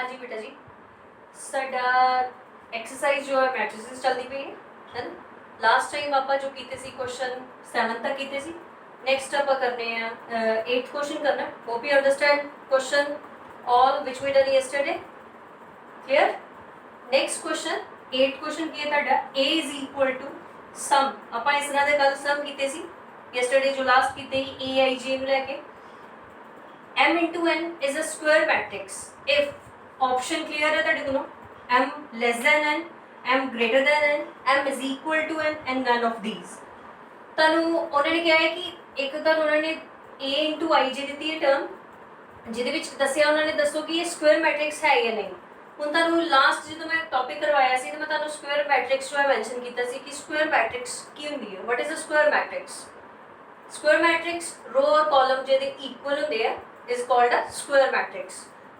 हाँ जी बेटा जी, साडा एक्सरसाइज जो है मैट्रिसेस चलती पई है ना। लास्ट टाइम आप जो कीते सी क्वेश्चन 7 तक कीते सी। नेक्स्ट आप करने हैं 8th क्वेश्चन करना। Hope you understand question all which we done yesterday. Clear. Next question 8th question की है ताड़ा a is equal to sum. आप इस तरह दे कल सम कीते सी यस्टरडे जो लास्ट कीते ही a i j नु लेके। m into n is a square matrix if option clear है ताड़े कोलो m less than n, m greater than n, m is equal to n and none of these। तनु उन्होंने क्या है कि एक तनु उन्होंने a into i j दी है टर्म जिदे विच दस्या उन्होंने दसो कि ये स्क्वायर मैट्रिक्स है या नहीं। हुण तनु लास्ट जो मैं टॉपिक करवाया सी मैं तनु स्क्वायर मैट्रिक्स जो है मेंशन कीता सी कि स्क्वायर मैट्रिक्स की हुंदी है। What is a square matrix? Square matrix row और कॉलम जिहदे इक्वल हुंदे आ is called a square matrix.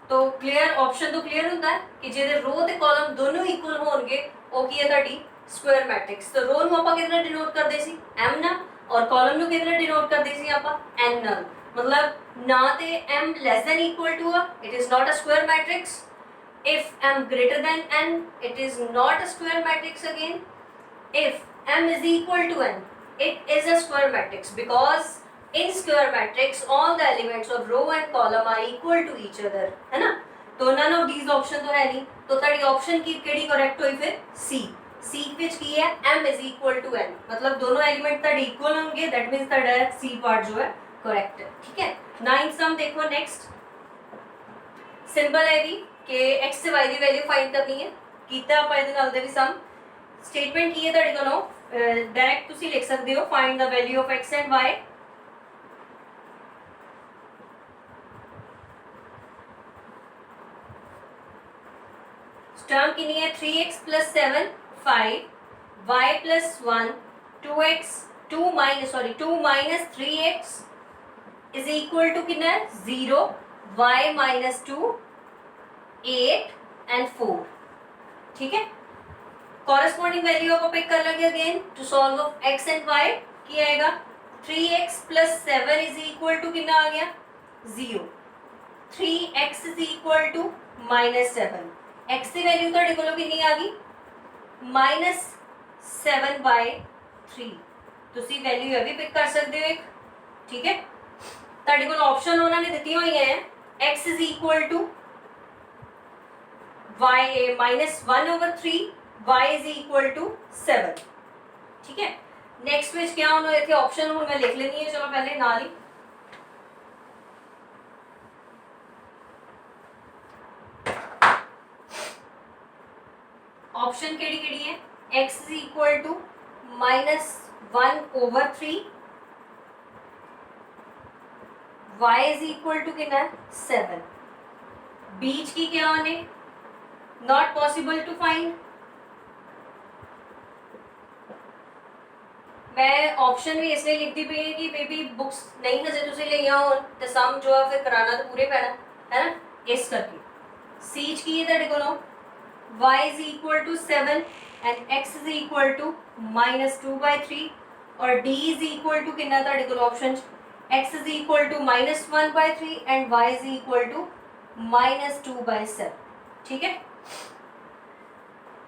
तो क्लियर ऑप्शन तो क्लियर होता है कि जिहदे रो ते कॉलम दोनों इक्वल होणगे ਉਹ ਕੀ ਹੈ ਤੁਹਾਡੀ स्क्वायर मैट्रिक्स। तो रो ਨੂੰ ਆਪਾਂ ਕਿਹਦੇ ਨਾਲ ਡਿਨੋਟ ਕਰਦੇ ਸੀ m ਨਾਲ और कॉलम ਨੂੰ ਕਿਹਦੇ ਨਾਲ ਡਿਨੋਟ ਕਰਦੇ ਸੀ ਆਪਾਂ n ਨਾਲ। मतलब ना ते m less than equal to a it is not a square matrix, if m greater than n it is not a square matrix again, if m is equal to n it is a square matrix because in square matrix all the elements of row and column are equal to each other है ना। तो none of these option तो है नहीं। तो ताड़ी option की केड़ी करेक्ट हुई फिर सी। सी विच की है m is equal to n मतलब दोनों एलिमेंट ताड़ी इक्वल होंगे दैट मींस ताड़ा सी पार्ट जो है करेक्ट है। ठीक है। 9th सम देखो नेक्स्ट सिंपल है भी कि x से y दी वैल्यू फाइंड करनी है। कीता ਆਪਾਂ ਇਹਦੇ ਨਾਲ ਦੇ ਵੀ ਸਮ स्टेटमेंट की है ताड़ी कोलों डायरेक्ट ਤੁਸੀਂ लिख सकते हो find the value of x and y। Term कितनी है 3x plus 7 5 y plus 1 2x 2 minus 3x is equal to कितना है 0 y minus 2 8 and 4। ठीक है। कॉरेस्पॉन्डिंग वैल्यू आप पिक कर लेंगे again to solve of x and y की आएगा 3x plus 7 is equal to कितना आ गया 0 3x is equal to minus 7 x की वैल्यू ਤੁਹਾਡੇ ਕੋਲੋਂ ਕਿੰਨੀ ਆ ਗਈ -7/3। ਤੁਸੀਂ ਵੈल्यू ਇਹ ਵੀ ਪਿਕ ਕਰ ਸਕਦੇ ਹੋ ਇੱਕ। ਠੀਕ ਹੈ। ਤੁਹਾਡੇ ਕੋਲ ਆਪਸ਼ਨ ਉਹਨਾਂ ਨੇ ਦਿੱਤੀਆਂ ਹੋਈਆਂ ਹੈ x is equal to y -1/3 y is equal to 7। ठीक है। नेक्स्ट ਵਿੱਚ क्या होना ਇੱਥੇ ਆਪਸ਼ਨ ਹੁਣ ਮੈਂ ਲਿਖ ਲੈਣੀ ਹੈ ਚਲੋ ਪਹਿਲੇ ਨਾਲ ਹੀ। ऑप्शन केड़ी केड़ी है x is equal to -1/3 y is equal to कितना 7। बीच की क्या होने नॉट पॉसिबल टू फाइंड। मैं ऑप्शन भी इसलिए लिखती पई है कि बेबी बुक्स नहीं हजे तुसी लईया होन ते सम जो है फिर कराना तो पूरे पैना है ना इस करके। सीच की है तेरे कोलों y is equal to 7 and x is equal to -2/3 और d is equal to कितना ताड़े को option x is equal to -1/3 and y is equal to -2/7। ठीक है।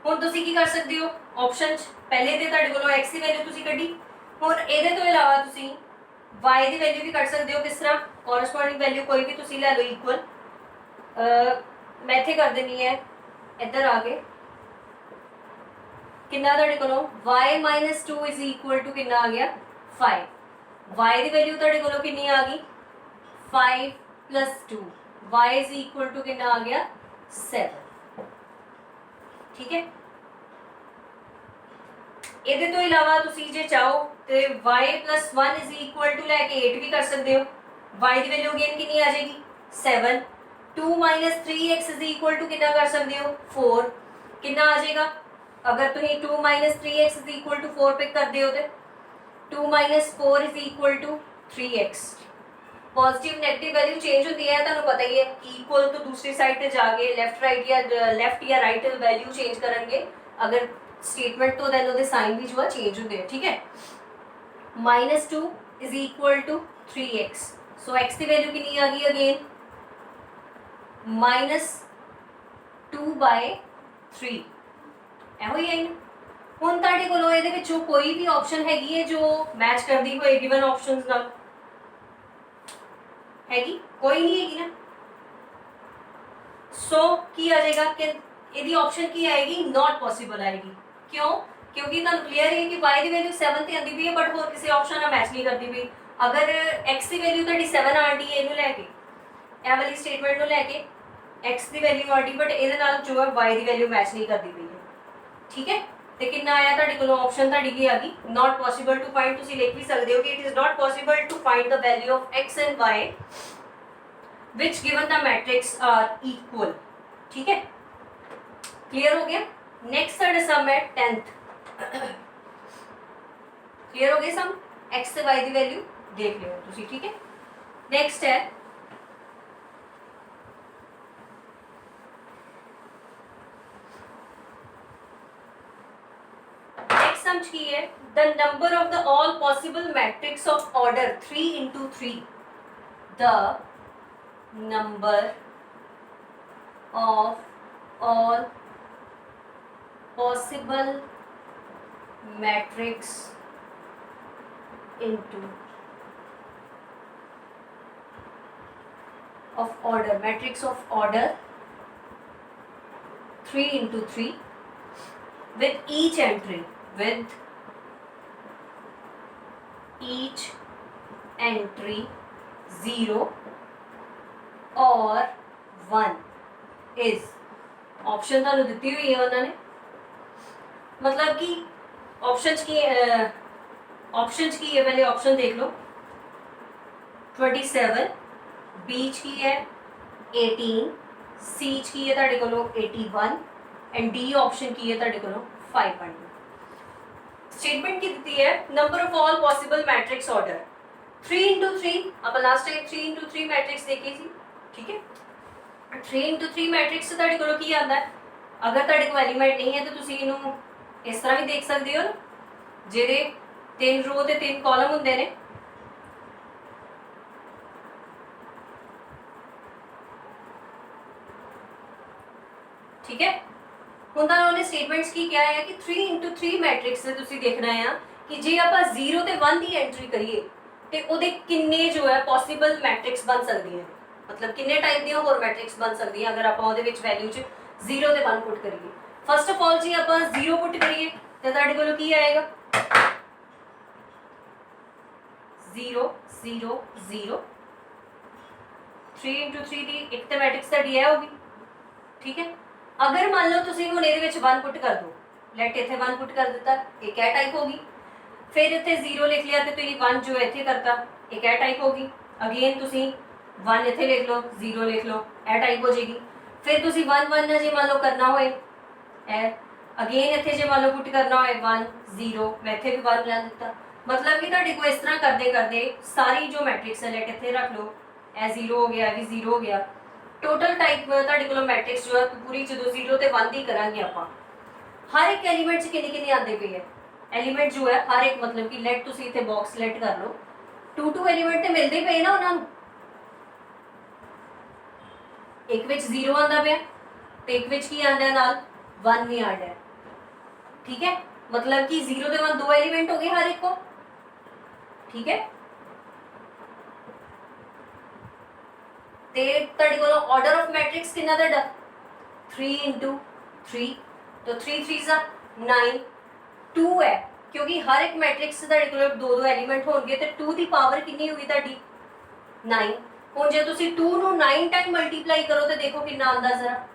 ਹੁਣ ਤੁਸੀਂ ਕੀ ਕਰ ਸਕਦੇ ਹੋ ਆਪਸ਼ਨ ਚ ਪਹਿਲੇ ਦੇ ਤੁਹਾਡੇ ਕੋਲੋਂ x ਦੀ ਵੈਲਿਊ ਤੁਸੀਂ ਕੱਢੀ। ਹੁਣ ਇਹਦੇ ਤੋਂ ਇਲਾਵਾ ਤੁਸੀਂ y ਦੀ ਵੈਲਿਊ ਵੀ ਕੱਢ ਸਕਦੇ ਹੋ। ਕਿਸ ਤਰ੍ਹਾਂ ਕੋਰਸਪੋਂਡਿੰਗ ਵੈਲਿਊ ਕੋਈ ਵੀ ਤੁਸੀਂ ਲੈ ਲਓ ਇਕੁਅਲ। ਮੈਂ ਇੱਥੇ ਕਰ ਦੇਣੀ ਹੈ इधर आगे कितना ਤੁਹਾਡੇ ਕੋਲੋਂ y - 2 is equal to कितना आ गया 5। y ਦੀ ਵੈਲਿਊ ਤੁਹਾਡੇ ਕੋਲੋਂ ਕਿੰਨੀ ਆ ਗਈ 5 plus 2 y is equal to कितना आ गया 7। ठीक है। ਇਹਦੇ ਤੋਂ ਇਲਾਵਾ ਤੁਸੀਂ ਜੇ ਚਾਹੋ ਤੇ y plus 1 is equal to ਲੈ ਕੇ 8 ਵੀ ਕਰ ਸਕਦੇ ਹੋ। y ਦੀ ਵੈਲਿਊ ਅਗੇਨ ਕਿੰਨੀ ਆ ਜਾਏਗੀ 7 2 minus 3x is equal to कितना कर सकते हो 4 कितना आ जाएगा अगर तुम 2 minus 3x is equal to 4 pick कर दियो तो 2 minus 4 is equal to 3x। Positive negative value change होती है ਤੁਹਾਨੂੰ पता ही है इक्वल तो दूसरी साइड पे जाके लेफ्ट या राइट वैल्यू चेंज करेंगे अगर स्टेटमेंट तो देन ਉਹਦੇ साइन भी जो है चेंज होते हैं। ठीक है। -2 is equal to 3x so x की वैल्यू कितनी आ गई अगेन 2/3 ਇਹੋ ਹੀ ਹੈ। ਹੁਣ ਤੁਹਾਡੇ ਕੋਲੋਂ ਇਹਦੇ ਵਿੱਚੋਂ ਕੋਈ ਵੀ ਆਪਸ਼ਨ ਹੈਗੀ ਹੈ ਜੋ ਮੈਚ ਕਰਦੀ ਹੋਏ ਗਿਵਨ ਆਪਸ਼ਨਸ ਨਾਲ? ਹੈਗੀ? ਕੋਈ ਨਹੀਂ ਹੈਗੀ ਨਾ। ਸੋ ਕੀ ਆ ਜਾਏਗਾ ਕਿ ਇਹਦੀ ਆਪਸ਼ਨ ਕੀ ਆएगी? नॉट पॉसिबल आएगी। क्यों? क्योंकि ਤੁਹਾਨੂੰ ਕਲੀਅਰ ਹੈ ਕਿ y ਦੀ ਵੈਲਿਊ 7 ਤੇ ਆਂਦੀ ਪਈ ਹੈ ਬਟ ਹੋਰ ਕਿਸੇ ਆਪਸ਼ਨ ਨਾਲ ਮੈਚ ਨਹੀਂ ਕਰਦੀ ਪਈ। ਅਗਰ x ਦੀ ਵੈਲਿਊ ਤੁਹਾਡੀ 7 ਆਂਦੀ ਹੈ ਇਹਨੂੰ ਲੈ ਕੇ, ਇਹ ਵਾਲੀ ਸਟੇਟਮੈਂਟ ਨੂੰ ਲੈ ਕੇ x ਦੀ ਵੈਲਿਊ ਆਂਦੀ ਬਟ ਇਹਦੇ ਨਾਲ ਜੋ ਹੈ y ਦੀ ਵੈਲਿਊ ਮੈਚ ਨਹੀਂ ਕਰਦੀ ਪਈ ਹੈ। ਠੀਕ ਹੈ, ਤੇ ਕਿੰਨਾ ਆਇਆ ਤੁਹਾਡੇ ਕੋਲੋਂ ਆਪਸ਼ਨ? ਤੁਹਾਡੀ ਕੀ ਆ ਗਈ? not possible to find। ਤੁਸੀਂ ਲਿਖ ਵੀ ਸਕਦੇ ਹੋ ਕਿ it is not possible to find the value of x and y which given the matrix are equal। ठीक है, क्लियर हो गया? नेक्स्ट साਡਾ सम है 10th। क्लियर हो गया सम? x से y ਦੀ ਵੈਲਿਊ ਦੇਖ ਲਿਓ ਤੁਸੀਂ। ਠੀਕ ਹੈ, नेक्स्ट है नेक्स्ट सम की है the number of the all possible matrix of order 3 into 3 the number of all possible matrix into of order matrix of order 3 into 3 with each entry each entry 0 or 1 is option ਤੁਹਾਨੂੰ ਦਿੱਤੀ ਹੋਈ ਹੈ ਉਹਨਾਂ ਨੇ। मतलब कि options की है, पहले ऑप्शन देख लो। 27 बी की है 18 सी की है ਤੁਹਾਡੇ ਕੋਲੋਂ 81 एंड डी ऑप्शन की है ਤੁਹਾਡੇ ਕੋਲੋਂ 5.2। स्टेटमेंट की ਦਿੱਤੀ है number of all possible matrix order 3 into 3 ਆਪਾਂ ਲਾਸਟ ਟਾਈਮ 3 into 3 मैट्रिक्स ਦੇਖੀ ਸੀ। ठीक है, 3 into 3 मैट्रिक्स ਤੁਹਾਡੇ ਕੋਲੋਂ ਕੀ ਆਂਦਾ ਹੈ? ਅਗਰ ਤੁਹਾਡੇ ਕੋਲ ਐਲੀਮੈਂਟ ਨਹੀਂ ਹੈ ਤਾਂ ਤੁਸੀਂ ਇਹਨੂੰ ਇਸ ਤਰ੍ਹਾਂ ਵੀ ਦੇਖ ਸਕਦੇ ਹੋ ਜਿਹਦੇ 3 ਰੋ ਤੇ 3 ਕਾਲਮ ਹੁੰਦੇ ਨੇ। ठीक है, ਹੁਣ ਤਾਂ ਉਹਨੇ ਸਟੇਟਮੈਂਟਸ ਕੀ ਕਿਹਾ ਹੈ ਕਿ 3 into 3 ਮੈਟ੍ਰਿਕਸ ਤੇ ਤੁਸੀਂ ਦੇਖਣਾ ਹੈ ਕਿ ਜੇ ਆਪਾਂ 0 ਤੇ 1 ਦੀ ਐਂਟਰੀ ਕਰੀਏ ਤੇ ਉਹਦੇ ਕਿੰਨੇ ਜੋ ਹੈ ਪੋਸੀਬਲ ਮੈਟ੍ਰਿਕਸ ਬਣ ਸਕਦੀਆਂ, मतलब किन्ने टाइप ਦੀਆਂ ਹੋਰ ਮੈਟ੍ਰਿਕਸ ਬਣ ਸਕਦੀਆਂ ਅਗਰ ਆਪਾਂ ਉਹਦੇ ਵਿੱਚ ਵੈਲਿਊ ਚ 0 ਤੇ 1 ਪੁੱਟ ਕਰੀਏ। ਫਸਟ ਆਫ ਆਲ ਜੀ ਆਪਾਂ 0 ਪੁੱਟ ਕਰੀਏ ਤੇ ਤੁਹਾਡੇ ਕੋਲ ਕੀ ਆਏਗਾ? 0 0 0 3 into 3 ਦੀ ਇੱਕ ਤੇ ਮੈਟ੍ਰਿਕਸ ਤੁਹਾਡੀ ਇਹ ਹੋਗੀ। ਠੀਕ ਹੈ, ਅਗਰ ਮੰਨ ਲਓ ਤੁਸੀਂ ਹੁਣ ਇਹਦੇ ਵਿੱਚ 1 ਪੁੱਟ ਕਰ ਦੋ, ਲੈਟ ਇੱਥੇ 1 ਪੁੱਟ ਕਰ ਦਿੱਤਾ, ਇੱਕ ਇਹ ਟਾਈਪ ਹੋਗੀ। ਫਿਰ ਇੱਥੇ 0 ਲਿਖ ਲਿਆ ਤੇ ਤੁਸੀਂ 1 ਜੋ ਇੱਥੇ ਕਰਤਾ, ਇੱਕ ਇਹ ਟਾਈਪ ਹੋਗੀ। ਅਗੇਨ ਤੁਸੀਂ 1 ਇੱਥੇ ਲਿਖ ਲਓ, 0 ਲਿਖ ਲਓ, ਇਹ ਟਾਈਪ ਹੋ ਜਾਏਗੀ। ਫਿਰ ਤੁਸੀਂ 1 1 ਨਾ ਜੇ ਮੰਨ ਲਓ ਕਰਨਾ ਹੋਏ ਇਹ ਅਗੇਨ ਇੱਥੇ ਜੇ ਮੰਨ ਲਓ ਪੁੱਟ ਕਰਨਾ ਹੋਏ 1 0 ਮੈਂ ਇੱਥੇ ਵੀ 1 ਲੈ ਦਿੱਤਾ। मतलब कि ਤੁਹਾਡੇ ਕੋਲ ਇਸ ਤਰ੍ਹਾਂ ਕਰਦੇ ਕਰਦੇ ਸਾਰੀ ਜੋ ਮੈਟ੍ਰਿਕਸ ਹੈ ਲੈਟ ਇੱਥੇ ਰੱਖ ਲਓ, ਇਹ 0 ਹੋ ਗਿਆ, ਇਹ ਵੀ 0 ਹੋ ਗਿਆ। ਟੋਟਲ ਟਾਈਪ ਤੁਹਾਡੇ ਕੋਲ ਮੈਟ੍ਰਿਕਸ ਜੋ ਹੈ ਪੂਰੀ ਜਦੋਂ 0 ਤੇ 1 ਦੀ ਕਰਾਂਗੇ ਆਪਾਂ ਹਰ ਇੱਕ ਐਲੀਮੈਂਟ 'ਚ ਕਿੰਨੇ ਕਿੰਨੇ ਆਉਂਦੇ ਪਏ ਹੈ ਐਲੀਮੈਂਟ ਜੋ ਹੈ ਹਰ ਇੱਕ मतलब कि ਲੈਟ ਤੁਸੀਂ ਇੱਥੇ ਬਾਕਸ ਸਿਲੈਕਟ ਕਰ ਲਓ 2 ਐਲੀਮੈਂਟ ਤੇ ਮਿਲਦੇ ਪਏ ਨਾ ਉਹਨਾਂ ਨੂੰ। ਇੱਕ ਵਿੱਚ 0 ਆਂਦਾ ਪਿਆ ਤੇ ਇੱਕ ਵਿੱਚ ਕੀ ਆਂਦਾ ਨਾਲ 1 ਵੀ ਆਂਦਾ। ठीक है, मतलब कि 0 ਤੇ 1 दो एलिमेंट हो गए हर एक को। ठीक है, ਤੇ ਤੁਹਾਡੇ ਕੋਲ ਆਰਡਰ ਆਫ ਮੈਟ੍ਰਿਕਸ ਕਿੰਨਾ ਤੁਹਾਡਾ 3 into 3 तो 3 3 9 2 है क्योंकि हर एक मैट्रिक्स ਤੁਹਾਡੇ ਕੋਲ ਦੋ ਦੋ ਐਲੀਮੈਂਟ ਹੋਣਗੇ ਤੇ 2 ਦੀ ਪਾਵਰ ਕਿੰਨੀ ਹੋਗੀ ਤੁਹਾਡੀ 9। ਹੁਣ ਜੇ ਤੁਸੀਂ 2 ਨੂੰ 9 ਟਾਈਮ ਮਲਟੀਪਲਾਈ ਕਰੋ ਤੇ ਦੇਖੋ ਕਿੰਨਾ ਆਉਂਦਾ ਜ਼ਰਾ।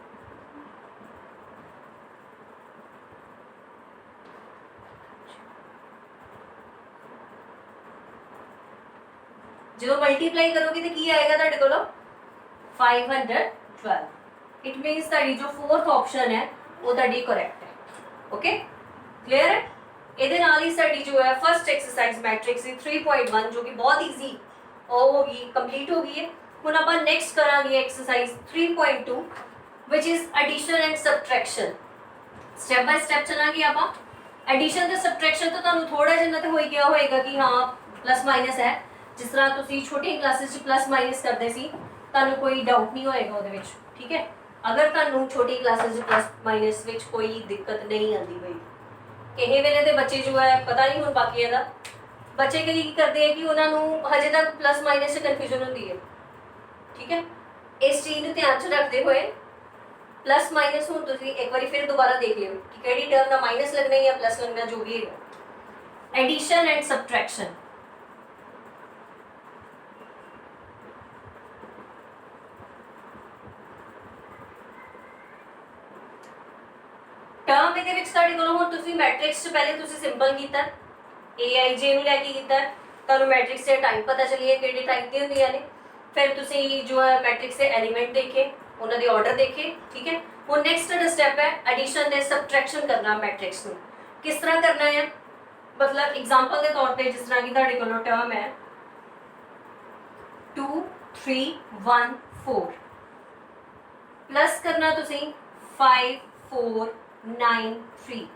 जो मल्टीप्लाई करोगे तो की आएगा ਤੁਹਾਡੇ ਕੋਲ 512। इट मींस ਤੁਹਾਡੀ ਜੋ फोर्थ ऑप्शन है वो ਤੁਹਾਡੀ करेक्ट है। ओके, क्लियर है। ਇਹਦੇ ਨਾਲ ਹੀ ਸਾਡੀ ਜੋ ਹੈ फर्स्ट एक्सरसाइज मैट्रिक्स 3.1 जो कि बहुत इजी होगी कंप्लीट हो गई है। ਹੁਣ ਆਪਾਂ नेक्स्ट ਕਰਾਂਗੇ exercise 3.2 which is addition and subtraction। Step by step चलांगे ਆਪਾਂ। एडिशन ਤੇ सबट्रैक्शन तो ਤੁਹਾਨੂੰ ਥੋੜਾ ਜਿਹਾ ਤੇ ਹੋਈ ਗਿਆ ਹੋਏਗਾ कि हाँ प्लस माइनस है। जिस तरह तुसी छोटी क्लासेस च प्लस माइनस करते सी ਤੁਹਾਨੂੰ ਕੋਈ ਡਾਊਟ ਨਹੀਂ ਹੋਏਗਾ ਉਹਦੇ ਵਿੱਚ। ठीक है, अगर तुहानू छोटी क्लासेस प्लस माइनस विच कोई दिक्कत नहीं आती भाई, किसी वेले तो बच्चे जो है पता नहीं हुण बाकियां दा, बच्चे की करते हैं कि उन्होंने हजे तक प्लस माइनस से कन्फ्यूजन होती है। ठीक है, इस चीज़ को ध्यान च रखते हुए प्लस माइनस हूँ तुम एक बार फिर दोबारा देख लियो कि केड़ी टर्म का माइनस लगना या प्लस लगना, जो भी है। एडिशन एंड सबट्रैक्शन, टर्म ਇਹਦੇ ਵਿੱਚ ਤੁਹਾਡੇ ਕੋਲ ਹੁਣ ਤੁਸੀਂ ਮੈਟ੍ਰਿਕਸ ਚ ਪਹਿਲੇ ਤੁਸੀਂ ਸਿੰਪਲ ਕੀਤਾ aij ਨੂੰ ਲੈ ਕੇ ਕੀਤਾ, ਤੁਹਾਨੂੰ ਮੈਟ੍ਰਿਕਸ ਦੇ ਟਾਈਪ ਪਤਾ ਚੱਲੀਏ ਕਿਹੜੇ ਟਾਈਪ ਦੀਆਂ ਹੁੰਦੀਆਂ ਨੇ, ਫਿਰ ਤੁਸੀਂ ਜੋ ਹੈ ਮੈਟ੍ਰਿਕਸ ਦੇ ਐਲੀਮੈਂਟ ਦੇਖੇ, ਉਹਨਾਂ ਦੇ ਆਰਡਰ ਦੇਖੇ। ਠੀਕ ਹੈ, ਹੁਣ ਨੈਕਸਟ ਸਟੈਪ ਹੈ ਐਡੀਸ਼ਨ ਤੇ ਸਬਟ੍ਰੈਕਸ਼ਨ ਕਰਨਾ। ਮੈਟ੍ਰਿਕਸ ਨੂੰ ਕਿਸ ਤਰ੍ਹਾਂ ਕਰਨਾ ਹੈ, मतलब एग्जांपल के तौर पे जिस तरह की ਤੁਹਾਡੇ ਕੋਲ टर्म है 2 3 1 4 प्लस करना तुसी 5 4 9 3,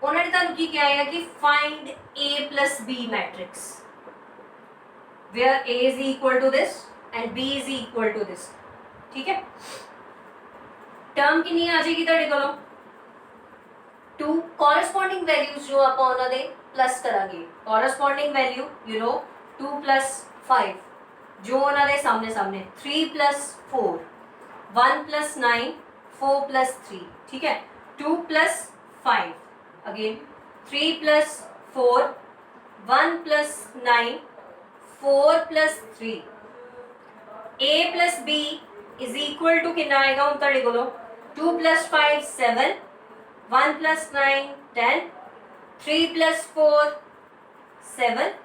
उन्होंने तुहानू की कहा है कि find A plus B matrix where A is equal to this and B is equal to this। ठीक है, टर्म कितनी आ जाएगी ਤੁਹਾਡੇ ਕੋਲੋਂ 2, corresponding values जो आप उन्होंने प्लस करांगे, corresponding value you know 2 plus 5 जो उन्होंने सामने सामने 3 plus 4 1 plus 9 4 plus 3। ठीक है, 2 plus 5 again 3 plus 4 1 plus 9 4 plus 3, A plus B is equal to कितना आएगा हम तड़े बोलो 2 plus 5 7 1 plus 9 10 3 plus 4 7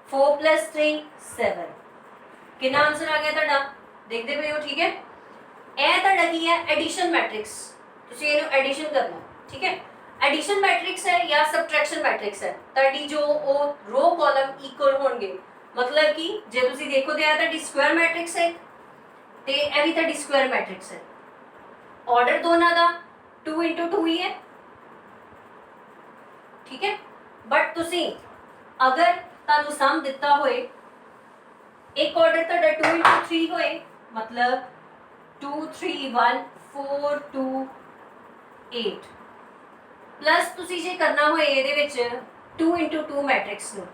4 plus 3 7, कितना आंसर आ गया ਤੁਹਾਡਾ देखते पे हो। ठीक है, ਇਹ ਤੁਹਾਡਾ ਕੀ ਹੈ ਐਡੀਸ਼ਨ ਮੈਟ੍ਰਿਕਸ, ਤੁਸੀਂ ਇਹਨੂੰ ਐਡੀਸ਼ਨ ਕਰਨਾ। ਠੀਕ ਹੈ, ਐਡੀਸ਼ਨ ਮੈਟ੍ਰਿਕਸ ਹੈ ਜਾਂ ਸਬਟ੍ਰੈਕਸ਼ਨ ਮੈਟ੍ਰਿਕਸ ਹੈ, ਤੁਹਾਡੀ ਜੋ ਉਹ ਰੋ ਕਾਲਮ ਇਕੁਅਲ ਹੋਣਗੇ, मतलब कि ਜੇ ਤੁਸੀਂ ਦੇਖੋ ਤੇ ਇਹ ਤੁਹਾਡੀ ਸਕੁਆਇਰ ਮੈਟ੍ਰਿਕਸ ਹੈ ਤੇ ਇਹ ਵੀ ਤੁਹਾਡੀ ਸਕੁਆਇਰ ਮੈਟ੍ਰਿਕਸ ਹੈ, ਆਰਡਰ ਦੋਨਾਂ ਦਾ 2 into 2 ही है। ठीक है, बट तुसी अगर तानू सम दिता होए एक ऑर्डर तुहाडा 2 into 3 होए, मतलब 2 3 1 4 2 8 प्लस तुसी जे करना होए ਇਹਦੇ ਵਿੱਚ 2 into 2 मैट्रिक्स ਨੂੰ,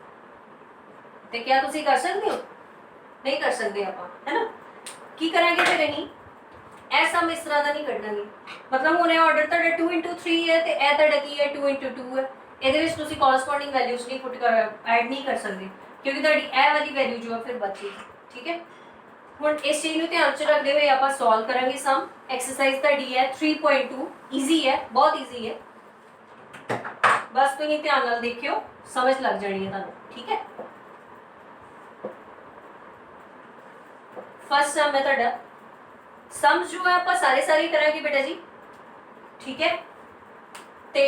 ਤੇ क्या तुसी कर सकते हो? नहीं कर सकते ਆਪਾਂ, है ना। की करांगे फिर ਅਸੀਂ ਇਹ ਸਮ ਇਸ ਤਰ੍ਹਾਂ ਦਾ ਨਹੀਂ ਕੱਢਾਂਗੇ, मतलब ਹੁਣ ਇਹ ਆਰਡਰ ਤੁਹਾਡਾ 2 into 3 ਹੈ ਤੇ ਇਹ ਤੁਹਾਡਾ ਕੀ ਹੈ 2 into 2 ਹੈ, ਇਹਦੇ ਵਿੱਚ ਤੁਸੀਂ ਕੋਰਸਪੋਂਡਿੰਗ ਵੈਲਿਊਜ਼ ਨਹੀਂ ਪੁੱਟ ਕਰ ਐਡ ਨਹੀਂ ਕਰ ਸਕਦੇ ਕਿਉਂਕਿ ਤੁਹਾਡੀ ਇਹ ਵਾਲੀ ਵੈਲਿਊ ਜੋ ਹੈ ਫਿਰ ਬਚੇਗੀ। ਠੀਕ ਹੈ, ਹੁਣ ਇਸ ਚੀਜ਼ ਨੂੰ ਧਿਆਨ ਚ ਰੱਖਦੇ ਹੋਏ ਆਪਾਂ ਸੋਲਵ ਕਰਾਂਗੇ ਸਮ। ਐਕਸਰਸਾਈਜ਼ ਤੁਹਾਡੀ ਹੈ 3.2, ਈਜ਼ੀ ਹੈ, ਬਹੁਤ ਈਜ਼ੀ ਹੈ, ਬਸ ਤੁਸੀਂ ਧਿਆਨ ਨਾਲ ਦੇਖਿਓ ਸਮਝ ਲੱਗ ਜਾਣੀ ਹੈ ਤੁਹਾਨੂੰ। ਠੀਕ ਹੈ, फर्स्ट सम है ਤੁਹਾਡਾ, सम जो है आप सारे करांगे बेटा जी। ठीक है, ते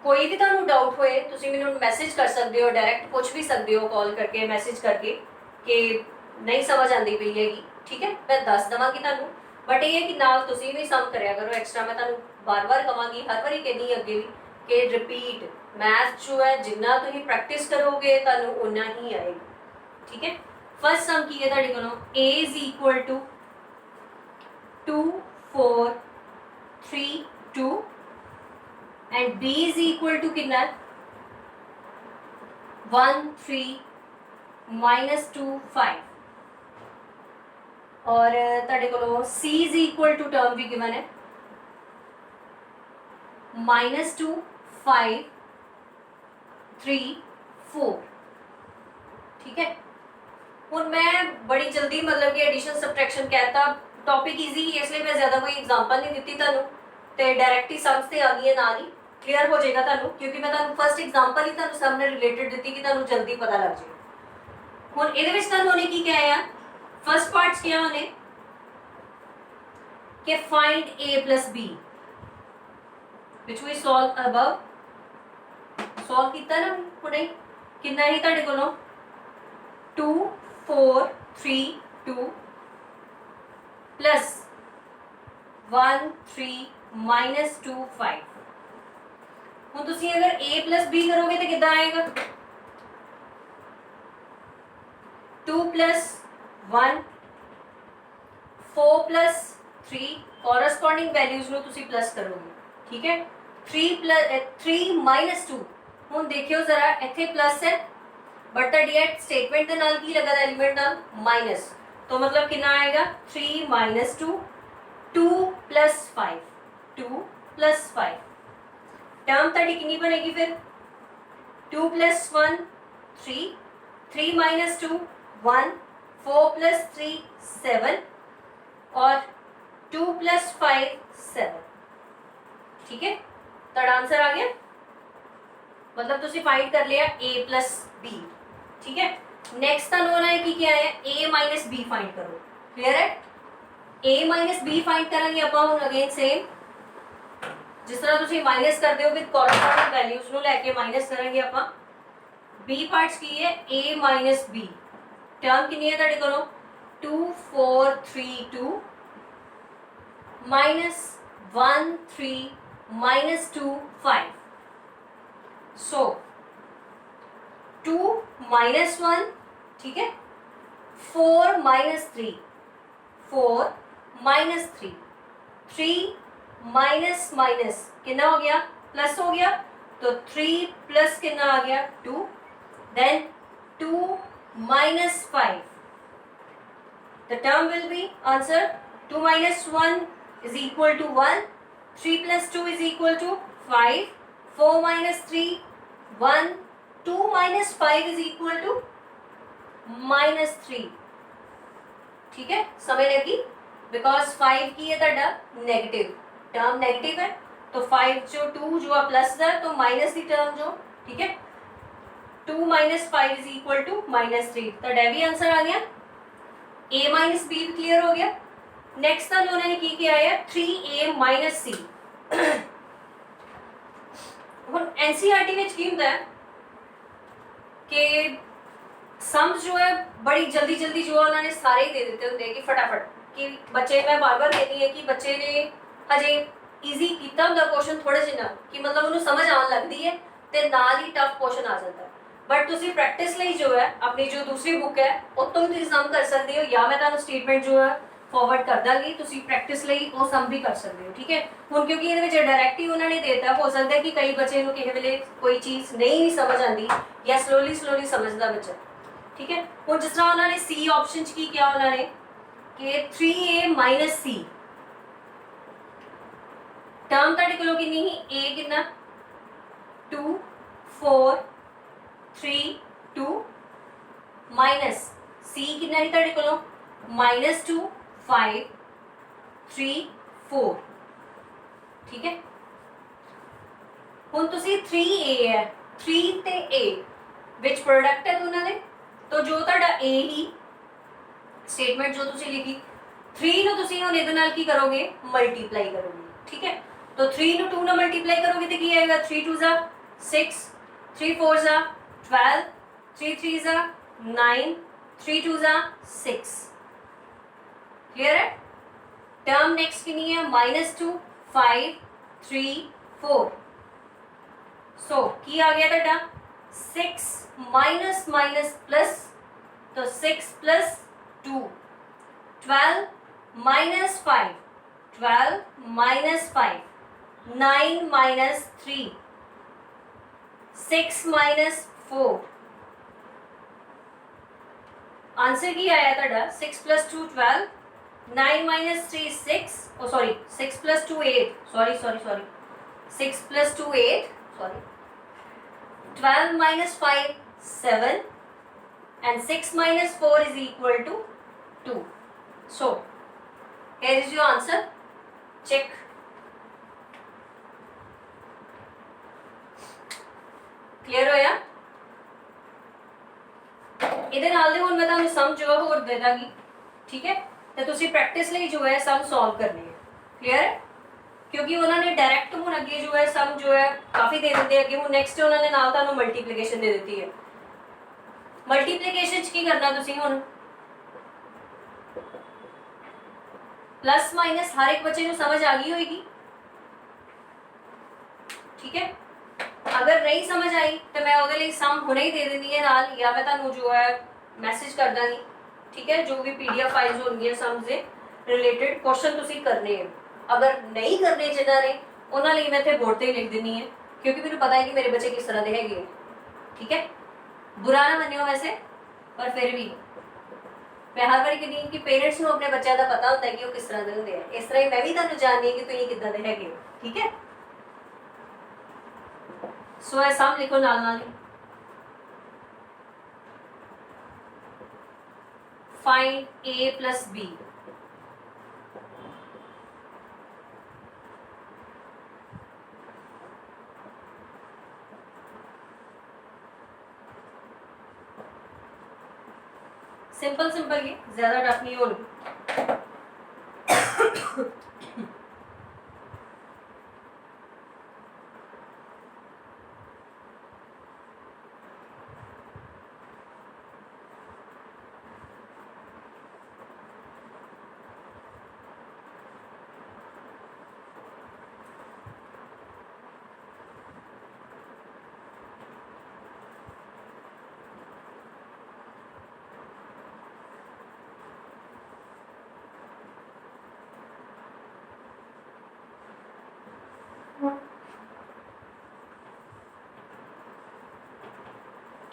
कोई भी तुहानू डाउट होए तुसी मैनू मैसेज कर सकते हो, डायरैक्ट पूछ भी सकते हो कॉल करके मैसेज करके कि नहीं समझ आती पई हैगी। ठीक है, मैं दस देवांगी तुहानू, बट ये है कि नाल तुसी भी सम करया करो एक्स्ट्रा। मैं तुहानू बार बार कहांगी, हर बारी कहनी अगे भी कि रिपीट मैथ जो है जिन्ना तुसी प्रैक्टिस करोगे तुहानू उन्ना ही आएगा। ठीक है, फर्स्ट सम की है ਤੁਹਾਡੇ ਕੋਲੋਂ A is equal to 2 4 3 2 and B is equal to कितना 1 3 minus 2 5 और ਤੁਹਾਡੇ ਕੋਲੋਂ C is equal to term भी गिवन है -2 5 3 4। ठीक है, ਹੁਣ मैं बड़ी जल्दी मतलब कि एडिशन सबट्रैक्शन कहता टॉपिक ईजी इसलिए मैं ज़्यादा कोई एग्जांपल नहीं दी तुहानू ते डायरैक्ट ही समझ ते आ गई है, नाल ही क्लियर हो जाएगा तुहानू क्योंकि मैं तुहानू फर्स्ट एग्जांपल ही तुहानू सामने रिलेटेड दी कि तुहानू जल्दी पता लग जाए। हुण इहदे विच तुहानू उन्हें की कहा है, फर्स्ट पार्ट क्या उन्हें कि find A plus B which we solve above, solve किया ना हुणे कितना ही तुहाडे कोलों 2 4 3 2 प्लस 1 3 माइनस 2 5। हुण तुसीं अगर A प्लस B करोगे तो कितना आएगा 2 प्लस 1 4 प्लस 3 ਕੋਰਸਪੋਂਡਿੰਗ ਵੈਲਿਊਜ਼ ਨੂੰ ਤੁਸੀਂ ਪਲੱਸ ਕਰੋਗੇ, ਠੀਕ ਹੈ। 3 ਮਾਈਨਸ 2, ਹੁਣ ਦੇਖਿਓ ਜ਼ਰਾ ਇੱਥੇ ਪਲੱਸ ਹੈ ਬਟ ਤੁਹਾਡੀ ਇਹ ਸਟੇਟਮੈਂਟ ਦੇ ਨਾਲ ਕੀ ਲੱਗਾ ਦਾ ਐਲੀਮੈਂਟ ਨਾਲ ਮਾਈਨਸ, तो मतलब कितना आएगा 3 माइनस 2, 2 प्लस 5, 2 प्लस 5 टर्म ਤੁਹਾਡੀ कितनी बनेगी फिर 2 प्लस 1 3, 3 माइनस 2 1, 4 प्लस 3 7 और 2 प्लस 5 7, ठीक है। ਤੁਹਾਡਾ आंसर आ गया, मतलब ਤੁਸੀਂ फाइंड कर लिया a प्लस b, ठीक है। नेक्स्ट होना है कि क्या है a माइनस b फाइंड करो, क्लियर है। a माइनस b फाइंड करेंगे ਆਪਾਂ ਹੁਣ अगेन सेम जिस तरह ਤੁਸੀਂ माइनस करते हो विद कोरस्पोंडिंग वैल्यूज ਨੂੰ ਲੈ ਕੇ माइनस करेंगे ਆਪਾਂ। b पार्ट्स की है a माइनस b, टर्म कितनी है ਤੁਹਾਡੇ ਕੋਲੋਂ 2 4 3 2 माइनस 1 3 माइनस 2 5, सो 2 माइनस 1, ठीक है। 4 माइनस 3, 4 माइनस 3, 3 माइनस माइनस कितना हो गया प्लस हो गया, तो 3 प्लस कितना आ गया 2, then 2 minus 5, the term will be answer 2 minus 1 is equal to 1, 3 plus 2 is equal to 5, 4 minus 3 1, 2 minus 5 is equal to minus 3, ठीक है। समझ लगी, बिकॉज 5 की है ਤੁਹਾਡਾ नेगेटिव टर्म, नेगेटिव है तो 5 जो 2 जो प्लस है तो माइनस की टर्म जो, ठीक है। 2 minus 5 is equal to minus 3, ਤੁਹਾਡਾ भी आंसर आ गया। a माइनस b क्लियर हो गया। नेक्स्ट ਤਾਂ ਉਹਨਾਂ ਨੇ ਕੀ किया है 3a माइनस c। ਹੁਣ एनसीईआरटी ਵਿੱਚ ਕੀ ਹੁੰਦਾ ਹੈ कि सम्स जो है बड़ी जल्दी जल्दी जो है उन्होंने सारे ही दे देते होंगे कि फटाफट कि बच्चे, मैं बार बार कहती है कि बच्चे ने हजे ईजी किया होंगे क्वेश्चन थोड़ा जिन्ना कि मतलब उन्होंने समझ आने लगती है तो नाल ही टफ क्वेश्चन आ जाता है। बट तुसी प्रैक्टिस ਲਈ जो है अपनी जो दूसरी बुक है उतों भी सम कर सकते हो, या मैं ਤੁਹਾਨੂੰ स्टेटमेंट जो है फॉरवर्ड कर ਦਾਂਗੀ, ਤੁਸੀਂ प्रैक्टिस ਲਈ ਉਹ ਸਮ भी कर सकते हो, ठीक है। ਹੁਣ ਕਿਉਂਕਿ ਇਹਦੇ ਵਿੱਚ डायरेक्ट ही उन्होंने देता, हो सकता है कि कई बच्चे ਨੂੰ ਕਿਸੇ ਵੇਲੇ कोई चीज़ नहीं समझ आती या स्लोली स्लोली समझदा बच्चा, ठीक है। ਹੁਣ ਜਿਸ ਤਰ੍ਹਾਂ ਉਹਨਾਂ ਨੇ सी ऑप्शन ਚ ਕੀ किया उन्होंने कि 3a माइनस c, टर्म ਤੁਹਾਡੇ ਕੋਲੋਂ ਕਿੰਨੀ ਸੀ a कितना 2 4 3 2 माइनस c कितना है ਤੁਹਾਡੇ ਕੋਲੋਂ माइनस 2 5 3 4, ठीक है। ਹੁਣ ਤੁਸੀਂ 3a है 3 ਤੇ a ਵਿੱਚ प्रोडक्ट है दोनों ने, तो जो ਤੁਹਾਡਾ a ही स्टेटमेंट जो ਤੁਸੀਂ लिखी 3 ਨੂੰ ਤੁਸੀਂ ਹੁਣ ਇਹਦੇ ਨਾਲ ਕੀ ਕਰੋਗੇ ਮਲਟੀਪਲਾਈ ਕਰੋਗੇ, ठीक है। तो 3 ਨੂੰ 2 ਨਾਲ ਮਲਟੀਪਲਾਈ ਕਰੋਗੇ ਤੇ ਕੀ ਆਏਗਾ 3 2 जा 6, 3 4 जा 12, 3 3 जा 9, 3 2 जा 6, क्लियर है। टर्म नेक्स्ट कितनी है -2 5 3 4, सो की आ गया ਤੁਹਾਡਾ 6 माइनस माइनस प्लस, तो 6 plus 2 12 minus 5 12 minus 5 9 minus 3 6 minus 4, answer की आया ਤੁਹਾਡਾ 6 plus 2 12 9 minus 3 6, oh sorry 6 plus 2 8, sorry 6 plus 2 8, sorry 12 minus 5 7 and 6 minus 4 is equal to 2, so here is your answer, check। clear ਹੋਇਆ। ਇਹਦੇ ਨਾਲ ਦੇ ਹੁਣ ਮੈਂ ਤੁਹਾਨੂੰ ਸਮ ਜੋ ਹੋਰ ਦੇ ਦਾਂਗੀ, ठीक है। तो तुसी प्रैक्टिस ਲਈ जो है सम सॉल्व करने हैं, क्लियर है। क्योंकि उन्होंने डायरेक्ट ਹੁਣ ਅੱਗੇ जो है सम जो है काफी दे देते हैं, ਅੱਗੇ ਹੁਣ नेक्स्ट उन्होंने ਨਾਲ ਤੁਹਾਨੂੰ ਮਲਟੀਪਲੀਕੇਸ਼ਨ ਦੇ ਦਿੱਤੀ ਹੈ। ਮਲਟੀਪਲੀਕੇਸ਼ਨ ਚ ਕੀ ਕਰਨਾ ਤੁਸੀਂ ਹੁਣ प्लस माइनस हर एक बच्चे ਨੂੰ समझ आ गई होगी, ठीक है। अगर नहीं समझ आई तो मैं ਉਹਦੇ ਲਈ सम ਹੁਣੇ ही दे देनी है ਨਾਲ, या मैं ਤੁਹਾਨੂੰ जो है मैसेज कर ਦਾਂਗੀ, ठीक है। जो भी PDF फाइल्स होंगी समझ से ਰਿਲੇਟਡ ਕੁਐਸਚਨ ਤੁਸੀਂ ਕਰਨੇ ਆ। ਅਗਰ ਨਹੀਂ ਕਰਨੇ ਜਿਨ੍ਹਾਂ ਨੇ, ਉਹਨਾਂ ਲਈ ਮੈਂ ਇੱਥੇ ਬੋਰਡ ਤੇ ਲਿਖ ਦਿੰਨੀ ਹੈ, ਕਿਉਂਕਿ ਮੈਨੂੰ ਪਤਾ ਹੈ ਕਿ ਮੇਰੇ ਬੱਚੇ ਕਿਸ ਤਰ੍ਹਾਂ ਦੇ ਹੈਗੇ। ਠੀਕ ਹੈ, बुरा ना मनियो वैसे, पर फिर भी मैं हर बार कहती कि पेरेंट्स को अपने बच्चों का पता होता है कि वो किस तरह के होंगे। इस तरह ही मैं भी तुहानू जाननी है कि तुसीं किद्दां दे हैगे हो। ठीक है, सो ये सब लिखो नाल नाल ही। Find A plus B। Simple simple, ये ज्यादा टफ नहीं होगी।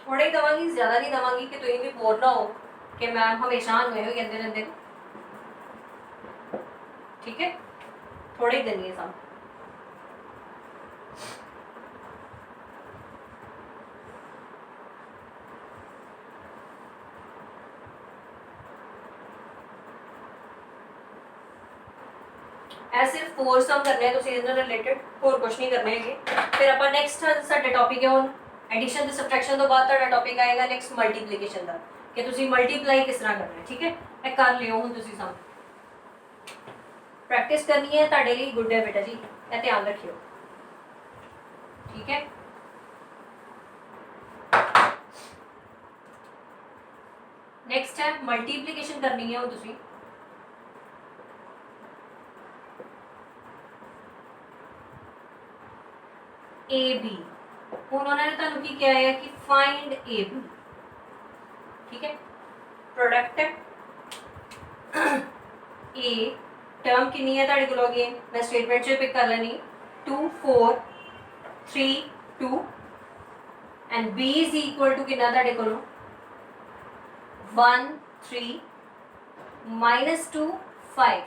थोड़े ही दवांगी, ज्यादा नहीं दवांगी कि तुम भी बोर ना हो कि मैम हमेशा हमें ही कहते रहते। ठीक है, थोड़े ही देनी है सब। सिर्फ 4 सम करने हैं, ਤੁਸੀਂ ਇਹਦੇ ਨਾਲ ਰਿਲੇਟਡ ਹੋਰ ਕੁਝ ਨਹੀਂ ਕਰਨੇ ਹੈਗੇ। ਫਿਰ ਆਪਾਂ ਨੈਕਸਟ ਸਾਡੇ ਟੌਪਿਕ ਹੈ ਹੁਣ एडिशन ਤੇ ਸਬਟ੍ਰੈਕਸ਼ਨ ਤੋਂ ਬਾਅਦ ਤੁਹਾਡਾ ਟੌਪਿਕ ਆਏਗਾ ਨੈਕਸਟ ਮਲਟੀਪਲੀਕੇਸ਼ਨ ਦਾ, ਕਿ ਤੁਸੀਂ ਮਲਟੀਪਲਾਈ ਕਿਸ ਤਰ੍ਹਾਂ ਕਰਨਾ ਹੈ। ਠੀਕ ਹੈ, ਇਹ ਕਰ ਲਿਓ ਹੁਣ ਤੁਸੀਂ ਸਮ, ਪ੍ਰੈਕਟਿਸ ਕਰਨੀ ਹੈ, ਤੁਹਾਡੇ ਲਈ ਗੁੱਡ ਹੈ ਬੇਟਾ ਜੀ, ਇਹ ਧਿਆਨ ਰੱਖਿਓ। ਠੀਕ ਹੈ, ਨੈਕਸਟ ਹੈ ਮਲਟੀਪਲੀਕੇਸ਼ਨ ਕਰਨੀ ਹੈ ਹੁਣ ਤੁਸੀਂ। AB ਹੁਣ ਉਹਨਾਂ ਨੇ ਤੁਹਾਨੂੰ ਕੀ ਕਿਹਾ ਹੈ ਕਿ फाइंड AB। ठीक है, प्रोडक्ट A टर्म कितनी है ਤੁਹਾਡੇ ਕੋਲ ਹੋਗੀ, मैं स्टेटमेंट से पिक कर लेनी 2 4 3 2 and B is equal to कितना ਤੁਹਾਡੇ ਕੋਲ 1 3 -2 5।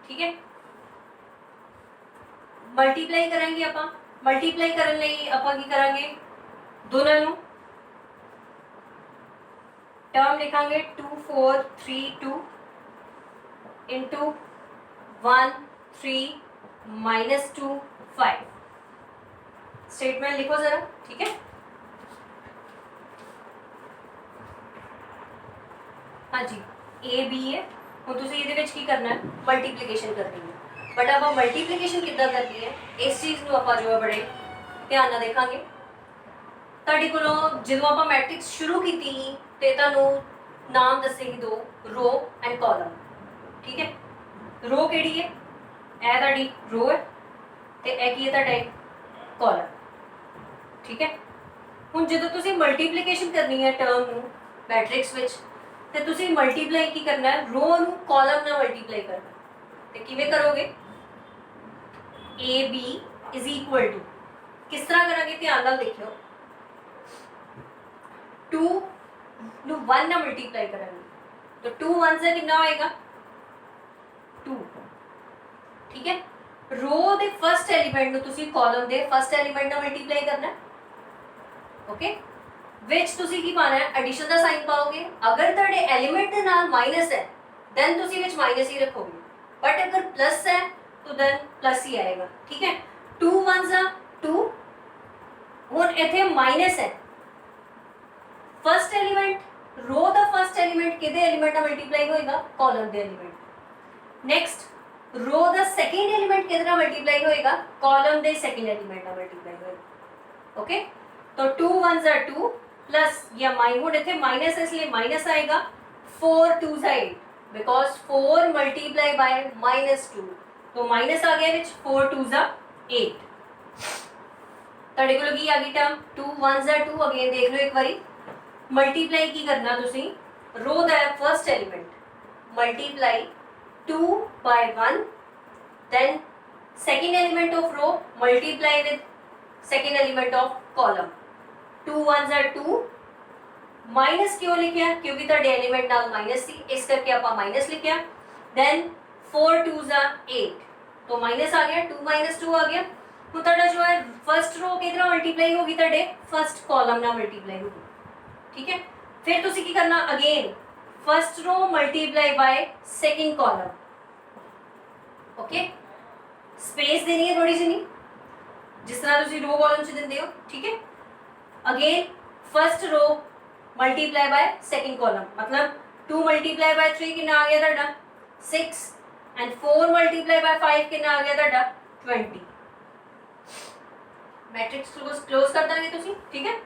ठीक है, मल्टीप्लाई करेंगे ਆਪਾਂ, मल्टीप्लाई ਕਰਨ ਲਈ ਆਪਾਂ ਕੀ ਕਰਾਂਗੇ, ਦੋਨਾਂ ਨੂੰ टर्म लिखांगे 2 4 3 2 इंटू 1 3 -2 5। स्टेटमेंट लिखो जरा। ठीक है, हाँ जी A B है। ਹੁਣ ਤੁਸੀਂ ਇਹਦੇ ਵਿੱਚ ਕੀ ਕਰਨਾ ਹੈ, ਮਲਟੀਪਲੀਕੇਸ਼ਨ ਕਰਨੀ ਹੈ। बट आप मल्टीप्लीकेशन कितना करनी है, इस चीज़ को आप जो है बड़े ध्यान नाल देखांगे। ਤੁਹਾਡੇ ਕੋਲੋਂ ਜਦੋਂ ਆਪਾਂ ਮੈਟ੍ਰਿਕਸ ਸ਼ੁਰੂ ਕੀਤੀ ਤੇ ਤੁਹਾਨੂੰ ਨਾਮ ਦੱਸੇ ਹੀ ਦੋ, रो एंड कॉलम। ठीक है, रो ਕਿਹੜੀ ਹੈ, ਇਹ ਤੁਹਾਡੀ रो है ਤੇ ਇਹ ਕੀ ਹੈ ਤੁਹਾਡਾ कॉलम। ठीक है, ਹੁਣ ਜਦੋਂ ਤੁਸੀਂ ਮਲਟੀਪਲੀਕੇਸ਼ਨ ਕਰਨੀ ਹੈ ਟਰਮ ਨੂੰ ਮੈਟ੍ਰਿਕਸ ਵਿੱਚ ਤੇ ਤੁਸੀਂ ਮਲਟੀਪਲਾਈ ਕੀ ਕਰਨਾ ਹੈ, रो ਨੂੰ कॉलम ਨਾਲ ਮਲਟੀਪਲਾਈ ਕਰਨਾ। ਤੇ ਕਿਵੇਂ ਕਰੋਗੇ, AB इज इक्वल टू किस तरह करेंगे, ध्यान नाल देखियो, 2 ਨੂੰ 1 ਨਾਲ ਮਲਟੀਪਲਾਈ ਕਰਾਂਗੇ तो 2 1 से कितना होएगा 2। ठीक है, रो ਦੇ ਫਸਟ ਐਲੀਮੈਂਟ ਨੂੰ ਤੁਸੀਂ ਕਾਲਮ ਦੇ ਫਸਟ ਐਲੀਮੈਂਟ ਨਾਲ ਮਲਟੀਪਲਾਈ ਕਰਨਾ। ਓਕੇ, ਵਿੱਚ ਤੁਸੀਂ ਕੀ ਪਾਣਾ ਹੈ, ਐਡੀਸ਼ਨ ਦਾ ਸਾਈਨ ਪਾਓਗੇ। ਅਗਰ ਤੁਹਾਡੇ ਐਲੀਮੈਂਟ ਦੇ ਨਾਲ ਮਾਈਨਸ ਹੈ ਦੈਨ ਤੁਸੀਂ ਵਿੱਚ ਮਾਈਨਸ ਹੀ ਰੱਖੋਗੇ, बट अगर प्लस है तो देन प्लस ही आएगा। ठीक है, 2 1 2 ਹੁਣ ਇੱਥੇ ਮਾਈਨਸ ਹੈ, फस्ट एलिमेंट रो ਦਾ फस्ट एलिमेंट ਕਿਹਦੇ ਐਲੀਮੈਂਟ ਨਾਲ ਮਲਟੀਪਲਾਈ ਹੋਏਗਾ, ਕਾਲਮ ਦੇ ਐਲੀਮੈਂਟ। ਨੈਕਸਟ रो ਦਾ ਸੈਕੰਡ ਐਲੀਮੈਂਟ ਕਿਹਦੇ ਨਾਲ ਮਲਟੀਪਲਾਈ ਹੋਏਗਾ, ਕਾਲਮ ਦੇ ਸੈਕੰਡ ਐਲੀਮੈਂਟ ਨਾਲ ਮਲਟੀਪਲਾਈ ਹੋਏਗਾ। ओके, तो 2 1 2 प्लस या माइनस, ਹੁਣ ਇੱਥੇ माइनस है इसलिए माइनस आएगा, 4 2 8 बिकॉज 4 मल्टीप्लाई बाय -2 तो माइनस आ गया विच 4 2 8। ਤੁਹਾਡੇ ਕੋਲ ਕੀ ਆ ਗਈ ਟਰਮ 2 1 2। अगेन देख लो एक बारी, मल्टीप्लाई की करना तुसी रो दा first element multiply 2 by 1, then second element of row multiply with second element of column. 2 ones are 2, minus क्यों लिखिया क्योंकि ਤੁਹਾਡੇ एलिमेंट नाल माइनस सी इस करके आपा माइनस लिखिया. देन 4 2s are 8 तो माइनस आ गया 2 minus 2 आ गया. ਹੁਣ ਤੁਹਾਡਾ ਜੋ ਹੈ ਫਰਸਟ रो ਕਿਹਦੇ ਨਾਲ ਮਲਟੀਪਲਾਈ ਹੋਗੀ ਤੁਹਾਡੇ ਫਰਸਟ ਕਾਲਮ ਨਾਲ ਮਲਟੀਪਲਾਈ ਹੋਗੀ. ਠੀਕ ਹੈ ਫਿਰ ਤੁਸੀਂ ਕੀ ਕਰਨਾ again first row multiply by second column. Okay space देनी है थोड़ी सी नहीं जिस तरह तुम रो कॉलम च देंगे हो. ठीक है again first row multiply by second column मतलब 2 मल्टीप्लाई बाय 3 कितना आ गया ਤੁਹਾਡਾ 6 एंड 4 मल्टीप्लाई बाय 5 कितना आ गया ਤੁਹਾਡਾ 20. मैट्रिक्स को क्लोज कर देंगे तुसी. ठीक है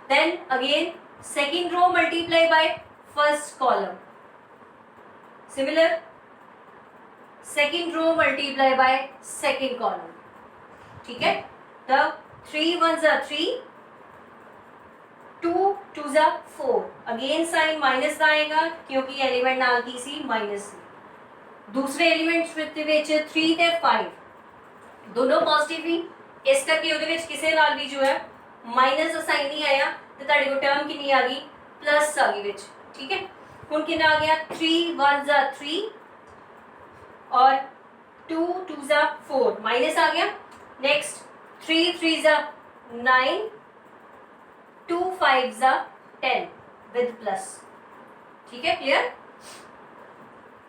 then again second row multiply by first column. Similar second row multiply by second column. ठीक है the 3 ones are 3, 2 2s are 4. Again sine minus का आएगा क्योंकि एलिमेंट नाल की सी माइनस सी. दूसरे एलिमेंट्स विच 3 ते 5 दोनों पॉजिटिव ही इस करके ਉਹਦੇ ਵਿੱਚ ਕਿਸੇ ਨਾਲ ਵੀ ਜੋ ਹੈ ਮਾਈਨਸ ਦਾ ਸਾਈਨ ਨਹੀਂ ਆਇਆ ਤੇ ਤੁਹਾਡੇ ਕੋਲ ਟਰਮ ਕਿੰਨੀ ਆ ਗਈ ਪਲੱਸ ਆ ਗਈ ਵਿੱਚ. ठीक है ਹੁਣ ਕਿੰਨਾ ਆ ਗਿਆ 3 1s are 3 और 2 2s are 4 माइनस आ गया. Next 3 3s are 9 2 5s are 10 with plus. ठीक है क्लियर.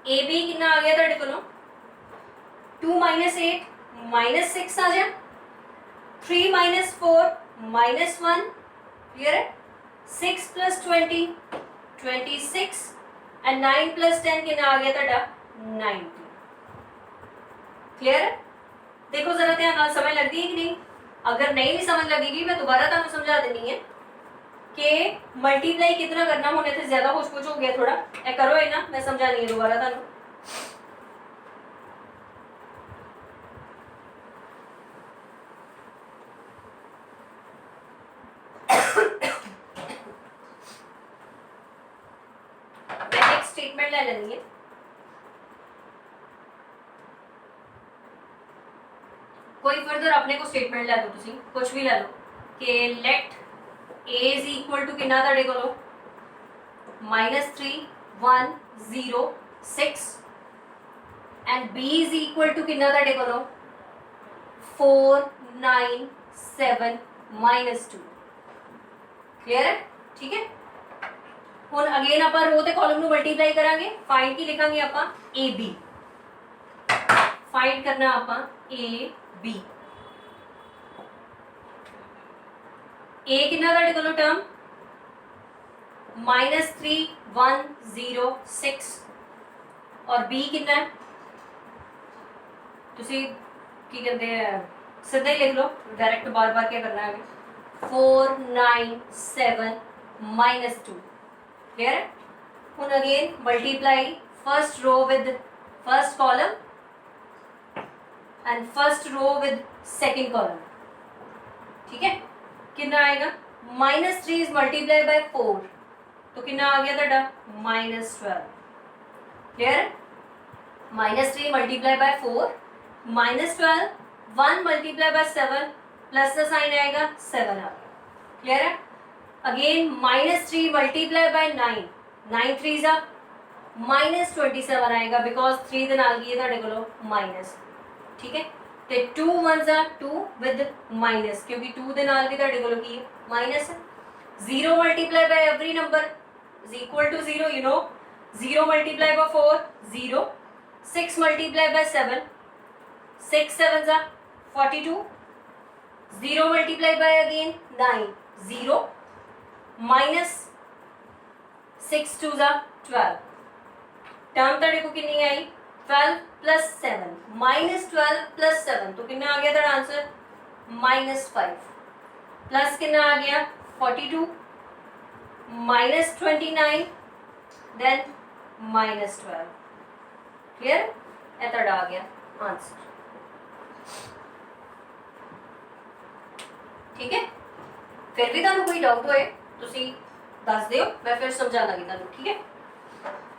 ए बी कितना आ गया ਤੁਹਾਡੇ ਕੋਲੋਂ 2 minus 8 minus 6 आ जाए 3 minus 4 minus 1. क्लियर है 6 plus 20 26 एंड 9 plus 10 कितना आ गया ਤੁਹਾਡਾ 90. क्लियर है. देखो जरा ध्यान नाल समझ लगती है कि नहीं. अगर नहीं भी समझ लगेगी मैं दोबारा ਤੁਹਾਨੂੰ समझा देनी है कि मल्टीप्लाई कितना करना. होने से ज्यादा होश हो गया थोड़ा ए करो है ना मैं समझा नहीं है दोबारा ਤੁਹਾਨੂੰ. स्टेटमेंट ले लेनी है. कोई फर्दर अपने को स्टेटमेंट ले लो तुसी कुछ भी ले लो कि let a is equal to कितना ਤੁਹਾਡੇ ਕੋਲੋਂ -3 1 0 6 and b is equal to कितना ਤੁਹਾਡੇ ਕੋਲੋਂ 4 9 7 -2. क्लियर है. ठीक है ਹੁਣ ਅਗੇਨ ਆਪਾਂ ਰੋ ਤੇ ਕਾਲਮ ਨੂੰ ਮਲਟੀਪਲਾਈ ਕਰਾਂਗੇ. ਫਾਈਂਡ ਕੀ ਲਿਖਾਂਗੇ ਆਪਾਂ AB. ਫਾਈਂਡ ਕਰਨਾ ਆਪਾਂ AB. A ਕਿੰਨਾ ਤੁਹਾਡੇ ਕੋਲੋਂ ਟਰਮ -3 1 0 6 और B कितना है ਤੁਸੀਂ ਕੀ ਕਹਿੰਦੇ ਆ ਸਿੱਧਾ ਹੀ ਲਿਖ ਲਓ डायरेक्ट बार बार क्या करना है 4 9 7 -2. क्लियर है. ਹੁਣ again multiply first row with first column and first row with second column. ठीक है कितना आएगा -3 इज मल्टीप्लाई बाय 4 तो कितना आ गया ਤੁਹਾਡਾ -12. क्लियर है. -3 multiply by 4 -12 1 multiply bye 7 plus का साइन आएगा 7 आ गया. क्लियर है. Again -3 multiply bye 9 9 3s are -27 आएगा बिकॉज 3 ਦੇ ਨਾਲ ਕੀ ਹੈ ਤੁਹਾਡੇ ਕੋਲੋਂ माइनस. ठीक है ਤੇ 2 1s are 2 with माइनस क्योंकि 2 ਦੇ ਨਾਲ ਵੀ ਤੁਹਾਡੇ ਕੋਲੋਂ ਕੀ ਹੈ माइनस है. 0 multiply by every number is equal to 0 you know 0 multiply by 4 0 6 multiply by 7 6 7s are 42 0 multiply by again 9 0 minus 6 2s are 12. Term ਤੁਹਾਡੇ को कितनी आई 12 plus 7 -12 plus 7 तो कितना आ गया तेरा आंसर -5 प्लस कितना आ गया 42 -29 देन -12. क्लियर ਇਹ ਤੁਹਾਡਾ ਆ ਗਿਆ आंसर. ठीक है फिर भी ਤੁਹਾਨੂੰ कोई डाउट होए ਤੁਸੀਂ ਦੱਸ ਦਿਓ मैं फिर समझा लागी ਤੁਹਾਨੂੰ. ठीक है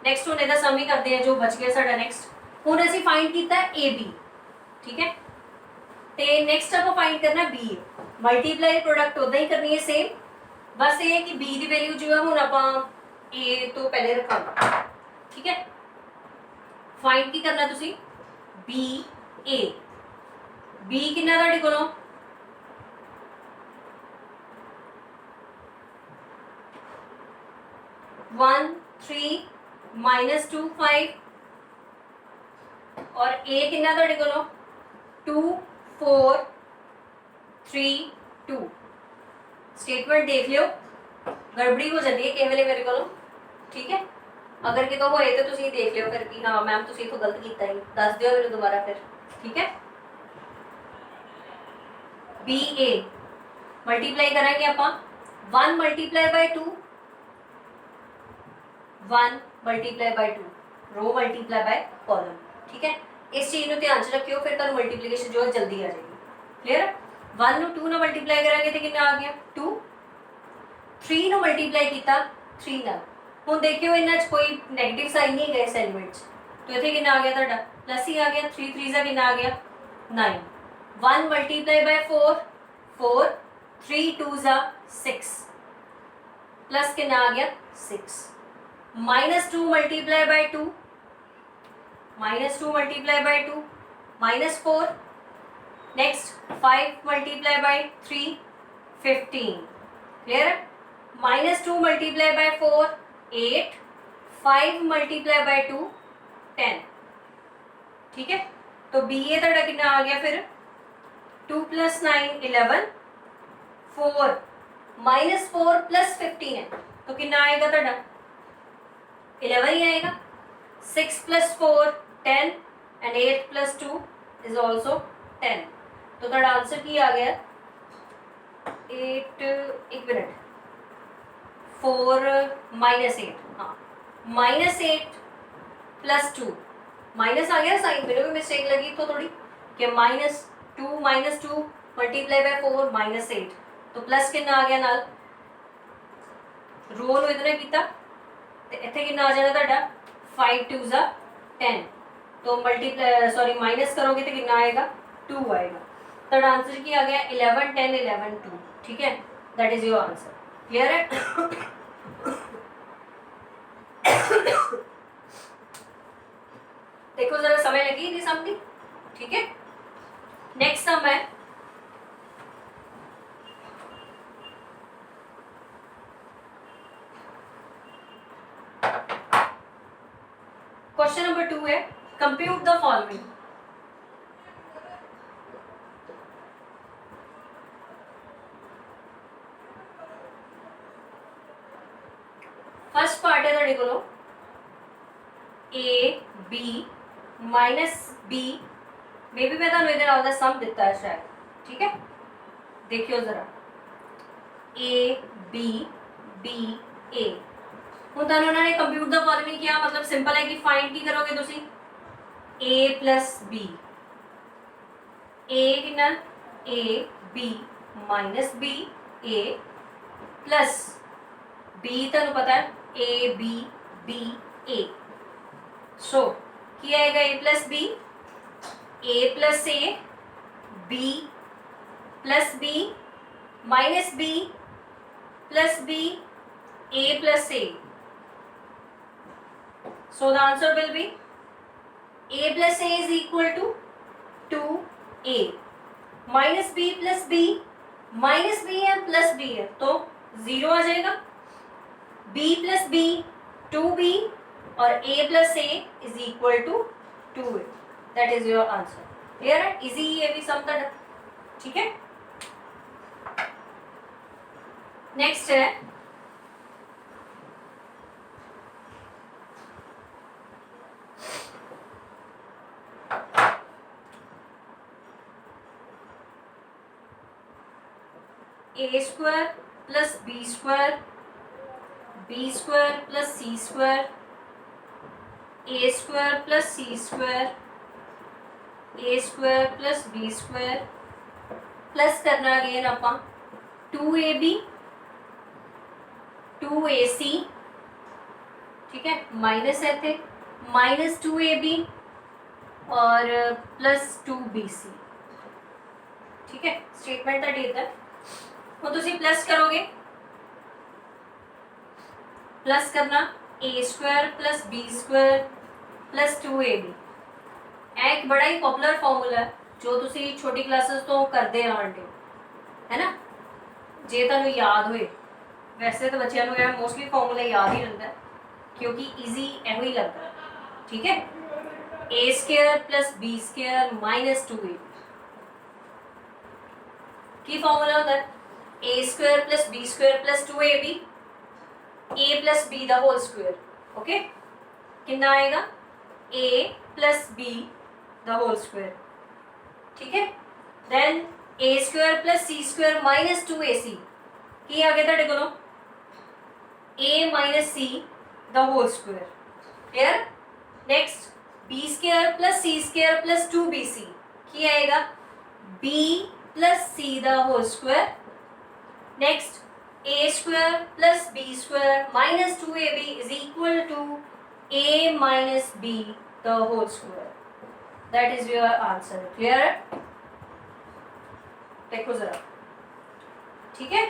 नेक्स्ट हुण इहदा सम ही करते हैं जो बच गया साडा नेक्स्ट। हुण असीं फाइंड कीता ए बी, ठीक है, ते नेक्स्ट आपां फाइंड करना बी ए। मल्टीप्लाई प्रोडक्ट उदा ही करनी है सेम, बस ये है कि बी की वैल्यू जो है हुण आपां ए तो पहले रखांगे, ठीक है। फाइंड की करना तुसी बी ए, बी कितना तुहाडे कोलों 1 3 -2 5 और ए कितना तुहाडे कोलों 2 4 3 2। स्टेटमेंट देख लियो, गड़बड़ी हो जाती है किसी वेले मेरे कोलों, ठीक है। अगर कितों होए तो तुसीं देख लियो फिर कि हाँ मैम तुसीं इत्थों गलत कीता ही, दस दियो मेरे दोबारा फिर, ठीक है। बी ए मल्टीप्लाई करेंगे आपां 1 multiply by 2, 1 multiply by 2, row multiply by column, ठीक है। इस चीज को ध्यान च रखियो, फिर तुहानू मल्टीप्लिकेशन जो है जल्दी आ जाएगी। क्लियर। 1 ਨੂੰ 2 ਨਾਲ मल्टीप्लाई करांगे तो कितना आ गया 2, 3 ਨੂੰ मल्टीप्लाई किया 3 ਨਾਲ। ਹੁਣ देखियो इन्हां च कोई नेगेटिव साइन नहीं है इस एलिमेंट च, तो इत्थे कितना आ गया तुहाडा प्लस ही आ गया। 3 3 सा कितना आ गया 9। 1 मल्टीप्लाई बाय 4 4, 3 2 सा 6 प्लस कितना आ गया 6। -2 multiply by 2, -2 multiply by 2 -4। Next 5 multiply by 3 15। Clear. -2 multiply by 4 8, 5 multiply by 2 10, ठीक है। तो बी ए तुहाडा कितना आ गया फिर 2 + 9 11, 4 -4 + 15 है तो कितना आएगा तुहाडा 11 ही आएगा। 6 + 4 10 and 8 + 2 is also 10। तो तुहाडा आंसर की आ गया 8, एक मिनट 4 -8, हाँ -8 + 2, माइनस आ गया साइन, मेरे को मिस्टेक लगी तो थोड़ी कि -2 मल्टीप्लाई बाय 4 -8 तो प्लस कितना आ गया नाल रो नु इतना कीता ते इत्थे कितना आ जाना तुहाडा 5 2 ज़ा 10 तो मल्टीप्लाई सॉरी माइनस करोगे तो कितना आएगा 2 आएगा। तुहाडा आंसर की आ गया 11 10 11 2, ठीक है। That is your answer. Clear है। देखो जरा समय लगी नहीं समझी, ठीक है। नेक्स्ट सम है क्वेश्चन नंबर 2 है compute the following. First part है तुहाडे कोलों ए बी -b, मे भी मैं तुहानू इहदे नाल दा सम दिता है शायद, ठीक है। देखियो जरा ए बी बी ए, हुण तुहानू उन्होंने कंप्यूट द फॉलोइंग किया, मतलब सिंपल है कि फाइंड की करोगे तुसी a + b, a कितना a b -b a plus b तुहानू पता है a b b a, सो क्या आएगा a + b, a + a b + b -b + b a + a, so the answer will be a + a is equal to 2a -b + b -b है + b है तो 0 आ जाएगा। b + b 2b और a + a is equal to 2a, that is your answer। Clear है, easy ये भी सम था, ठीक है। नेक्स्ट है a square plus b square, b square plus c square, a square plus c square, a square plus b square plus करना again आपां 2ab 2ac ठीक है, माइनस है थे -2ab और +2bc, ठीक है। स्टेटमेंट का देता है वो तुसी प्लस करोगे, प्लस करना a² + b² + 2ab। एक बड़ा ही पॉपुलर फॉर्मूला है जो तुसी छोटी क्लासेस तो करते आंटे, है ना, जे तुहानू याद होए। वैसे तो बच्चों को मोस्टली फॉर्मूला याद ही रहता है क्योंकि ईजी एहो ही लगता है, ठीक है। a² + b² - 2ab की फॉर्मूला होता है a² + b² + 2ab a + b the whole square, okay. कितना आएगा a + b the whole square, ठीक है। देन a² + c² - 2ac की आगे तुहाडे कोलों a - c the whole square, clear. Next b² + c² + 2bc की आएगा b + c the whole square. Next a² + b² - 2ab is equal to a - b the whole square. That is your answer. Clear? देखो जरा, ठीक है।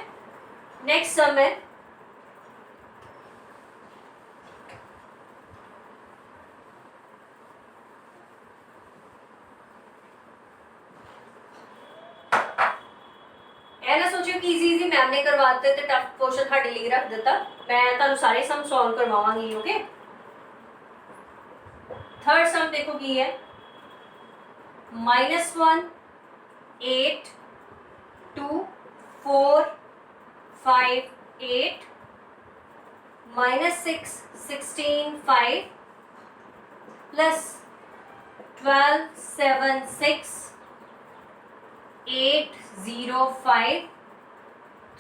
Next sum है ना सोचियो कि इजी मैम ने करवाते तो टफ क्वेश्चन ਤੁਹਾਡੇ ਲਈ ਰੱਖ ਦਿੱਤਾ। मैं ਤੁਹਾਨੂੰ सारे सम सॉल्व करवावांगी, ओके। थर्ड सम देखो की है -1 8 2 4 5 8 -6 16 5 + 12 7 6 8 0 5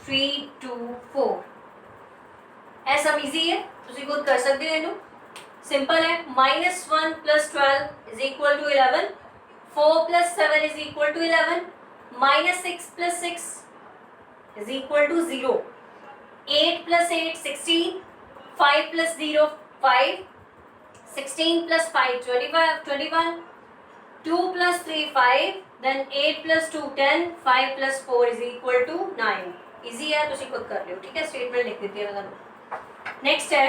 3 2 4। ਇਹ ਸਮ ਈਜ਼ੀ ਹੈ, ਤੁਸੀਂ ਖੁਦ ਕਰ ਸਕਦੇ ਹੋ ਇਹਨੂੰ। सिंपल है -1 + 12 is equal to 11, 4 + 7 is equal to 11, -6 + 6 is equal to 0, 8 + 8 16, 5 + 0 5, 16 + 5 25 21, 2 + 3 5, then 8 + 2 10, 5 + 4 is equal to 9। Easy है, तुसी खुद कर लियो, ठीक है। स्टेटमेंट लिख देती है मैं तुहानू। नेक्स्ट है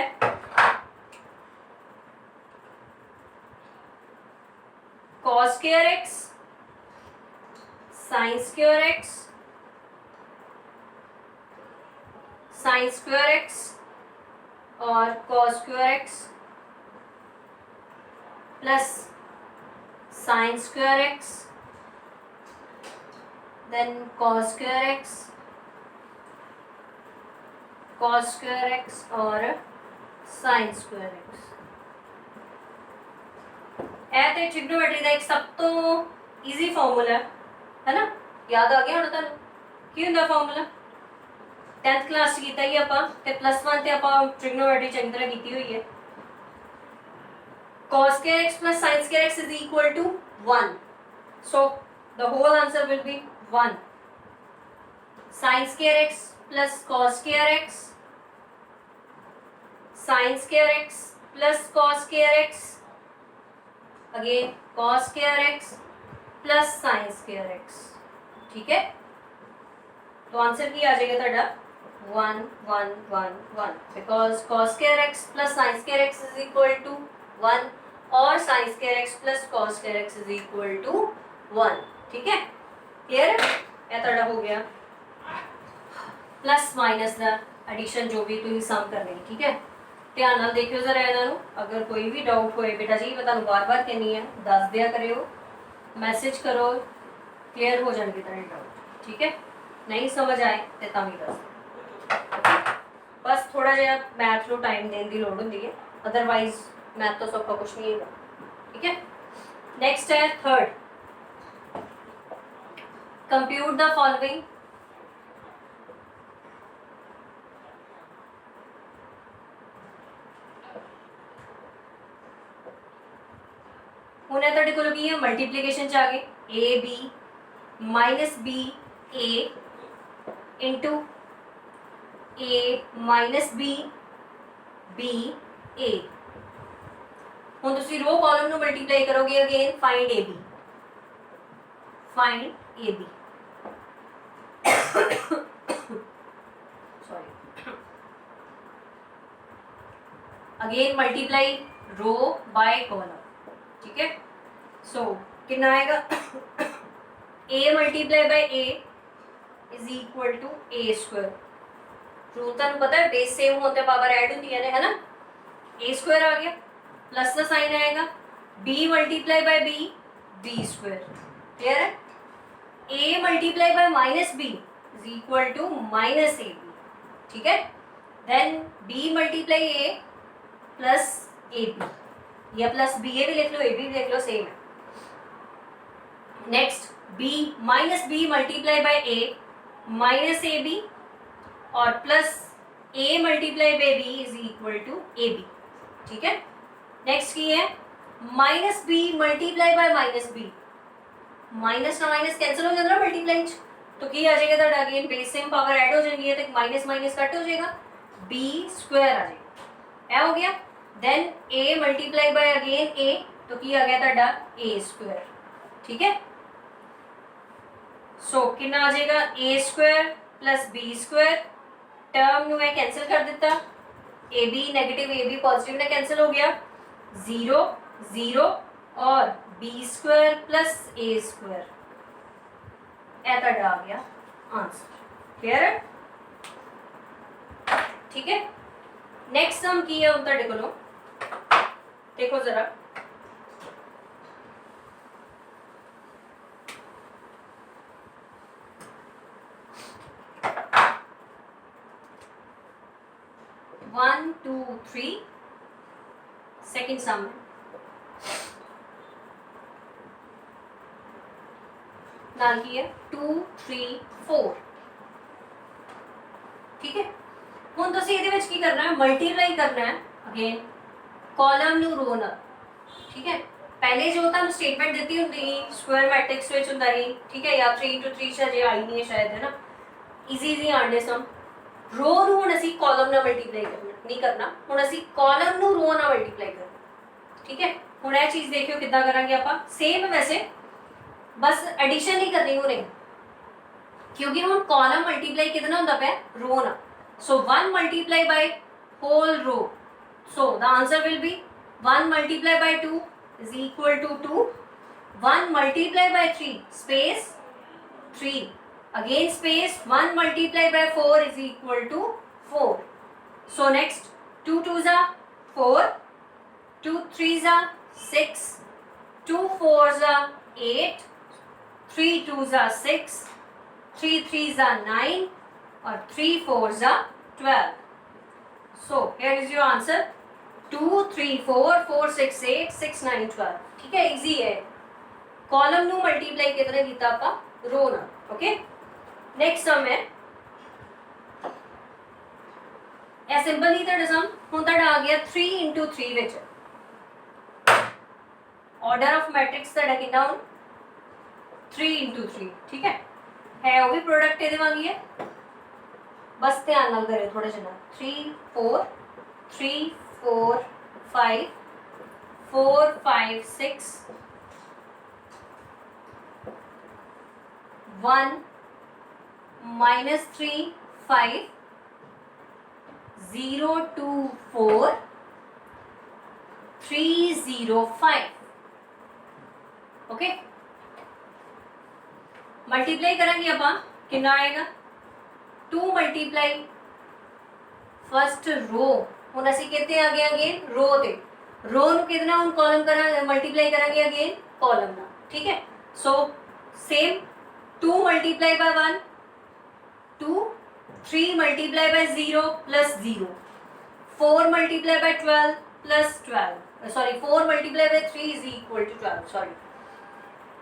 cos² x sin² x sin² x और cos² x plus sin² x then cos² x cos² x और sin² x। ਇਹ ਤੇ ट्रिग्नोमेट्री ਦਾ ਇੱਕ ਸਭ ਤੋਂ ਈਜ਼ੀ ਫਾਰਮੂਲਾ ਹੈ ਨਾ, ਯਾਦ ਆ ਗਿਆ ਹੁਣ ਤੁਹਾਨੂੰ ਕੀ ਹੁੰਦਾ ਫਾਰਮੂਲਾ। 10th ਕਲਾਸ ਚ ਕੀਤਾ ਹੀ ਆਪਾਂ ਤੇ +1 ਤੇ ਆਪਾਂ ट्रिग्नोमेट्री ਚੰਗੀ ਤਰ੍ਹਾਂ ਕੀਤੀ ਹੋਈ ਹੈ। cos² x + sin² x is equal to 1, so the whole answer will be 1। sin² x + cos² x sin² x + cos² x again cos² x plus sin² x, ठीक है। तो आंसर की आ जाएगा ਤੁਹਾਡਾ 1 1 1 1 because cos² x plus sin² x is equal to 1 और sin² x plus cos² x is equal to 1, ठीक है। क्लियर है, ਇਹ ਤੁਹਾਡਾ ਹੋ ਗਿਆ प्लस माइनस ਦਾ एडिशन जो भी ਤੁਸੀਂ ਸਮ ਕਰਨੇ, ठीक है। ध्यान नाल देखियो जरा इन्हां नूं, अगर कोई भी डाउट होए बेटा जी मैं तुहानूं बार-बार कहनी है दस दिया करियो, मैसेज करो, क्लियर हो जाएंगे तेरे डाउट, ठीक है। नहीं समझ आए तो तां भी दस, बस थोड़ा जिहा मैथ नूं टाइम देने की लोड़ हुंदी है, अदरवाइज मैथ तो सौखा कुछ नहीं है, ठीक है। नेक्स्ट है थर्ड, कंप्यूट द फॉलोइंग। हुण तुहाडे कोल की है मल्टीप्लीकेशन च आ गए ab minus b a into a minus b b A. ਹੁਣ ਤੁਸੀਂ रो कॉलम ਨੂੰ ਮਲਟੀਪਲਾਈ ਕਰੋਗੇ again find A B, find A B, sorry, again multiply row by column, ठीक है। सो कितना आएगा A multiply by A is equal to A square. Rule तुहानू पता है बेस सेम होते पावर ऐड होंदी है ना, ए स्क्वायर आ गया प्लस का साइन आएगा, B multiply by B, B square, clear है। A multiply by minus B is equal to minus A B, ठीक है। Then B multiply A plus A B, या प्लस बी ए भी लिख लो, ए बी भी लिख लो, सेम है। Next B minus B multiply by A minus A B, और plus A multiply by B is equal to A B, ठीक है। नेक्स्ट की है minus B multiply by minus B, minus ना माइनस कैंसिल हो जाएगा multiply, तो की आ जाएगा तो again base same power add हो जाएगी, तो माइनस माइनस कट हो जाएगा, बी स्क्वायर आ जाएगा, ऐ हो गया। Then A multiply by again A, तो की आ गया ਤੁਹਾਡਾ ए स्क्वायर, ठीक है। सो कितना आ जाएगा A square plus B square, term ਨੂੰ मैं कैंसिल कर दिता, A B negative A B positive ने कैंसिल हो गया, 0 0 और B square plus A square, ऐ ਤੁਹਾਡਾ आ गया आंसर, क्लियर है, ठीक है। नेक्स्ट सम की है ਤੁਹਾਡੇ ਕੋਲੋਂ, देखो जरा, one two three, second sum नाल की है 2 3 4, ठीक है। ਹੁਣ ਤੁਸੀਂ ਇਹਦੇ ਵਿੱਚ ਕੀ ਕਰਨਾ ਹੈ, ਮਲਟੀਪਲਾਈ ਕਰਨਾ ਹੈ ਅਗੇਨ ਕਾਲਮ ਨੂੰ ਰੋ ਨਾਲ, ठीक है। पहले जो ਤੁਹਾਨੂੰ स्टेटमेंट ਦਿੱਤੀ ਹੁੰਦੀ ਸੀ ਸਕੁਆयर ਮੈਟ੍ਰਿਕਸ ਵਿੱਚ ਹੁੰਦਾ ਸੀ, ठीक है, या 3 into 3 ਜੇ ਆਈ ਨਹੀਂ ਹੈ शायद, है ना, इजी ਆਣੇ ਸਮ। रो ਨੂੰ ਹੁਣ ਅਸੀਂ ਕਾਲਮ ਨਾਲ ਮਲਟੀਪਲਾਈ ਨਹੀਂ ਕਰਨਾ, ਹੁਣ ਅਸੀਂ ਕਾਲਮ ਨੂੰ रो ਨਾਲ ਮਲਟੀਪਲਾਈ ਕਰਨਾ, ठीक है। ਹੁਣ ਇਹ ਚੀਜ਼ ਦੇਖਿਓ ਕਿੱਦਾਂ ਕਰਾਂਗੇ ਆਪਾਂ, ਸੇਮ ਵੈਸੇ बस एडिशन नहीं करनी होने, क्योंकि हम कॉलम मल्टीप्लाई कितना होता पे रो ना, so 1 multiply by whole row, so the answer will be 1 multiply by 2 is equal to 2, 1 multiply by 3 space 3, again space 1 multiply by 4 is equal to 4, so next 2 2s are 4, 2 3s are 6, 2 4s are 8, 3 2s are 6, 3 3s are 9 और 3 4s are 12. So here is your answer 2 3 4 4 6 8 6 9 12, ठीक है, easy है। Column ਨੂੰ multiply ਕਿਤਨੇ ਕੀਤਾ ਆਪਾਂ रो ਨਾਲ, okay. Next sum है ਇਹ ਸਿੰਪਲ ਹੀ ਤੁਹਾਡਾ ਸਮ ਹੁਣ ਤੁਹਾਡਾ ਆ ਗਿਆ 3 into 3 ਵਿੱਚ, ऑर्डर ऑफ मैट्रिक्स ਤੁਹਾਡਾ ਕਿੰਨਾ ਹੁਣ 3 into 3, ठीक है वो भी प्रोडक्ट ਇਹਦੇ ਵਾਂਗੀ ਹੈ, बस ध्यान ਨਾਲ करो थोड़ा जिना 3 4 3 4 5 4 5 6 1 minus 3 5 0 2 4 3 0 5, ओके। मल्टीप्लाई करेंगे ਆਪਾਂ कितना आएगा 2 मल्टीप्लाई फर्स्ट रो, ਹੁਣ ਅਸੀਂ ਕਿੱਥੇ ਆ ਗਏ ਅਗੇਨ रो ਤੇ, रो ਨੂੰ ਕਿਤਨਾ ਹੁਣ ਕਾਲਮ ਕਰਾਂ ਮਲਟੀਪਲਾਈ ਕਰਾਂਗੇ ਅਗੇਨ ਕਾਲਮ ਨਾਲ, ठीक है। So same 2 multiply by 1 2, 3 multiply by 0 plus 0, 4 multiply by 12 plus 12, sorry 4 multiply by 3 is equal to 12, sorry.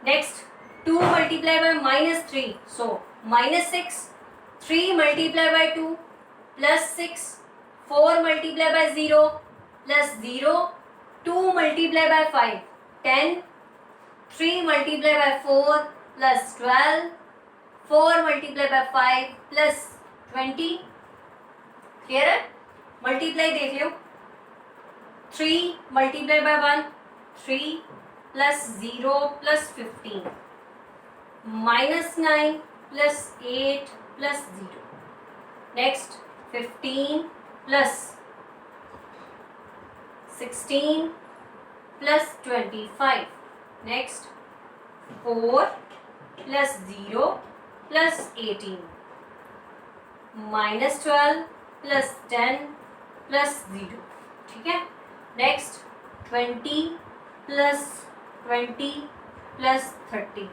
Next 2 multiply by minus 3, so minus 6, 3 multiply by 2 plus 6, 4 multiply by 0 plus 0, 2 multiply by 5 10, 3 multiply by 4 plus 12, 4 multiply by 5 plus 20, clear है। Multiply देख लो 3 multiply by 1, 3 plus 0 plus 15 minus 9 plus 8 plus 0. Next 15 plus 16 plus 25. Next 4 plus 0 plus 18 minus 12 plus 10 plus 0. ठीक है. Next 20 plus 20 plus 30.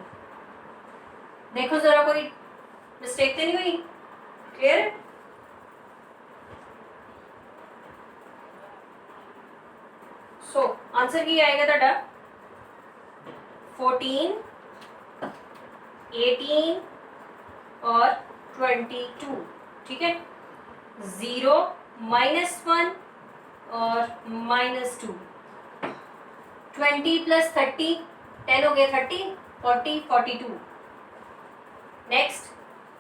देखो जरा कोई mistake तो नहीं हुई. क्लियर है. सो आंसर की आएगा ਤੁਹਾਡਾ 14, 18 और 22. ठीक है. 0 -1 और -2. 20 प्लस 30 10 हो गया 30, 40 42. नेक्स्ट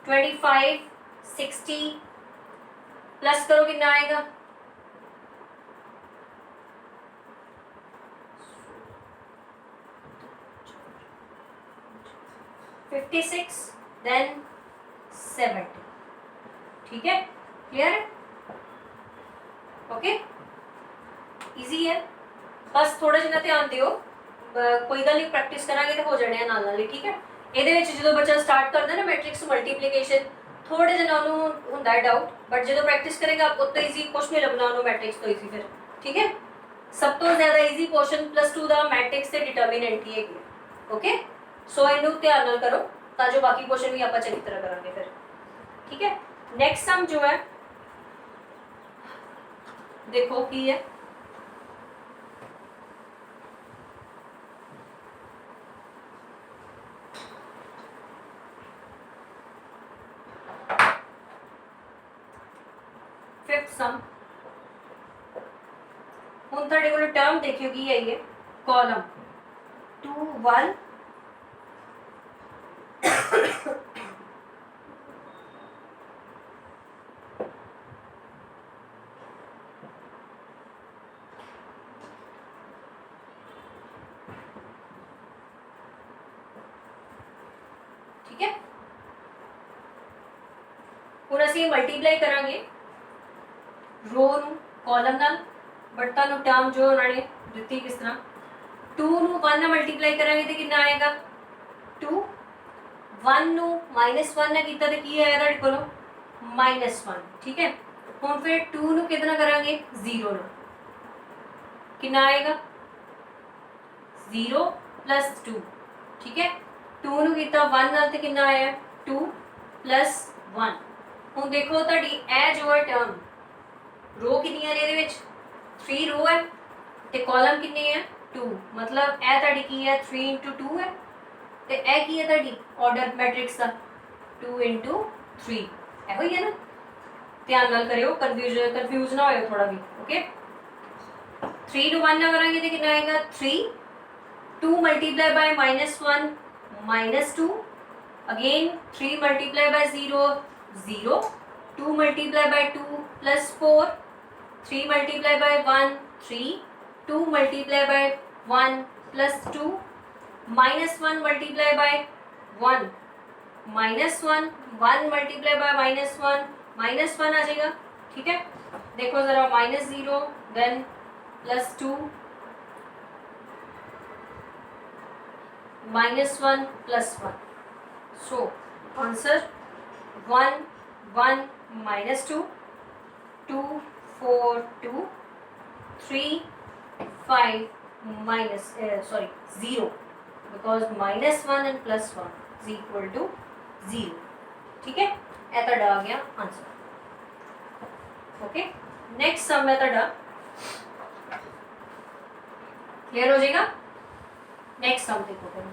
25 60 प्लस करो कितना आएगा. 56 देन 70. ठीक है. क्लियर है. ओके. ईजी है. बस थोड़ा जिहा ध्यान दियो. कोई गल नहीं, प्रैक्टिस करांगे तो हो जाने नाल नाल. ठीक है. ਇਹਦੇ ਵਿੱਚ ਜਦੋਂ ਬੱਚਾ ਸਟਾਰਟ ਕਰਦਾ ਨਾ ਮੈਟ੍ਰਿਕਸ ਮਲਟੀਪਲੀਕੇਸ਼ਨ ਥੋੜੇ ਜਿਹਾ ਉਹਨੂੰ ਹੁੰਦਾ ਹੈ ਡਾਊਟ, ਬਟ ਜਦੋਂ ਪ੍ਰੈਕਟਿਸ ਕਰੇਗਾ ਆਪ ਉਤਨਾ ਈਜ਼ੀ ਕੁਝ ਨਹੀਂ ਲੱਗਣਾ ਉਹਨੂੰ ਮੈਟ੍ਰਿਕਸ ਤੋਂ ਈਜ਼ੀ ਫਿਰ. ਠੀਕ ਹੈ. ਸਭ ਤੋਂ ਜ਼ਿਆਦਾ ਈਜ਼ੀ ਪੋਰਸ਼ਨ +2 ਦਾ ਮੈਟ੍ਰਿਕਸ ਤੇ ਡਿਟਰਮੀਨੈਂਟ ਹੀ ਹੈਗੀ. ਓਕੇ. ਸੋ ਇਹਨੂੰ ਧਿਆਨ ਨਾਲ ਕਰੋ ਤਾਂ ਜੋ ਬਾਕੀ ਕੁਐਸਚਨ ਵੀ ਆਪਾਂ ਚੰਗੀ ਤਰ੍ਹਾਂ ਕਰਾਂਗੇ ਫਿਰ. ठीक है. नेक्स्ट सम जो है देखो की है. फिफ्थ सम. हुण तुहाडे कोल टर्म देखियो की है ये कॉलम 2 1 ठीक है. ਹੁਣ ਅਸੀਂ ਮਲਟੀਪਲਾਈ ਕਰਾਂਗੇ ਰੋ ਨੂੰ ਕਾਲਮ ਨਾਲ, ਬਟ ਤੁਹਾਨੂੰ ਟਰਮ ਜੋ ਉਹਨਾਂ ਨੇ ਦਿੱਤੀ ਕਿਸ ਤਰ੍ਹਾਂ 2 ਨੂੰ 1 ਨਾਲ ਮਲਟੀਪਲਾਈ ਕਰਾਂਗੇ ਤੇ ਕਿੰਨਾ ਆਏਗਾ 2. 1 ਨੂੰ -1 ਨਾਲ ਕੀਤਾ ਤੇ ਕੀ ਆਇਆ ਤੁਹਾਡੇ ਕੋਲੋਂ -1. ਠੀਕ ਹੈ. ਹੁਣ ਫਿਰ 2 ਨੂੰ ਕਿਹਦੇ ਨਾਲ ਕਰਾਂਗੇ 0 ਨਾਲ. ਕਿੰਨਾ ਆਏਗਾ 0 + 2. ਠੀਕ ਹੈ. 2 ਨੂੰ ਕੀਤਾ 1 ਨਾਲ ਤੇ ਕਿੰਨਾ ਆਇਆ 2 + 1. ਹੁਣ ਦੇਖੋ ਤੁਹਾਡੀ ਇਹ ਜੋ ਹੈ ਟਰਮ रो कितनी है ਇਹਦੇ ਵਿੱਚ 3 रो है ਤੇ ਕਾਲਮ ਕਿੰਨੇ ਹੈ 2. मतलब ਇਹ ਤੁਹਾਡੀ ਕੀ ਹੈ 3 × 2 ਹੈ ਤੇ ਇਹ ਕੀ ਹੈ ਤੁਹਾਡੀ ਆਰਡਰ ਮੈਟ੍ਰਿਕਸ ਦਾ 2 × 3. ਇਹੋ ਹੀ ਹੈ ਨਾ. ਧਿਆਨ ਨਾਲ ਕਰਿਓ, ਕਨਫਿਊਜ਼ ਨਾ ਹੋਇਓ ਥੋੜਾ ਵੀ. ਓਕੇ. 3 ਨੂੰ 1 ਨਾਲ ਕਰਾਂਗੇ ਤੇ ਕਿੰਨਾ ਆਏਗਾ 3. 2 multiplied by -1 -2. again 3 multiplied by 0 0. 2 multiplied by 2 plus 4. 3 multiplied by 1 3. 2 multiplied by 1 plus 2. -1 multiplied by 1 -1. 1 multiplied by -1 -1 आ जाएगा. ठीक है. देखो जरा -0 then +2 -1 +1. so answer 1 1 -2 2 4 2 3 5 0 because -1 and +1 is equal to 0. ठीक है. ਇਹ ਤੁਹਾਡਾ ਆ ਗਿਆ ਆਨਸਰ. ओके. नेक्स्ट सम है ਤੁਹਾਡਾ क्लियर हो जाएगा. नेक्स्ट सम देखो फिर.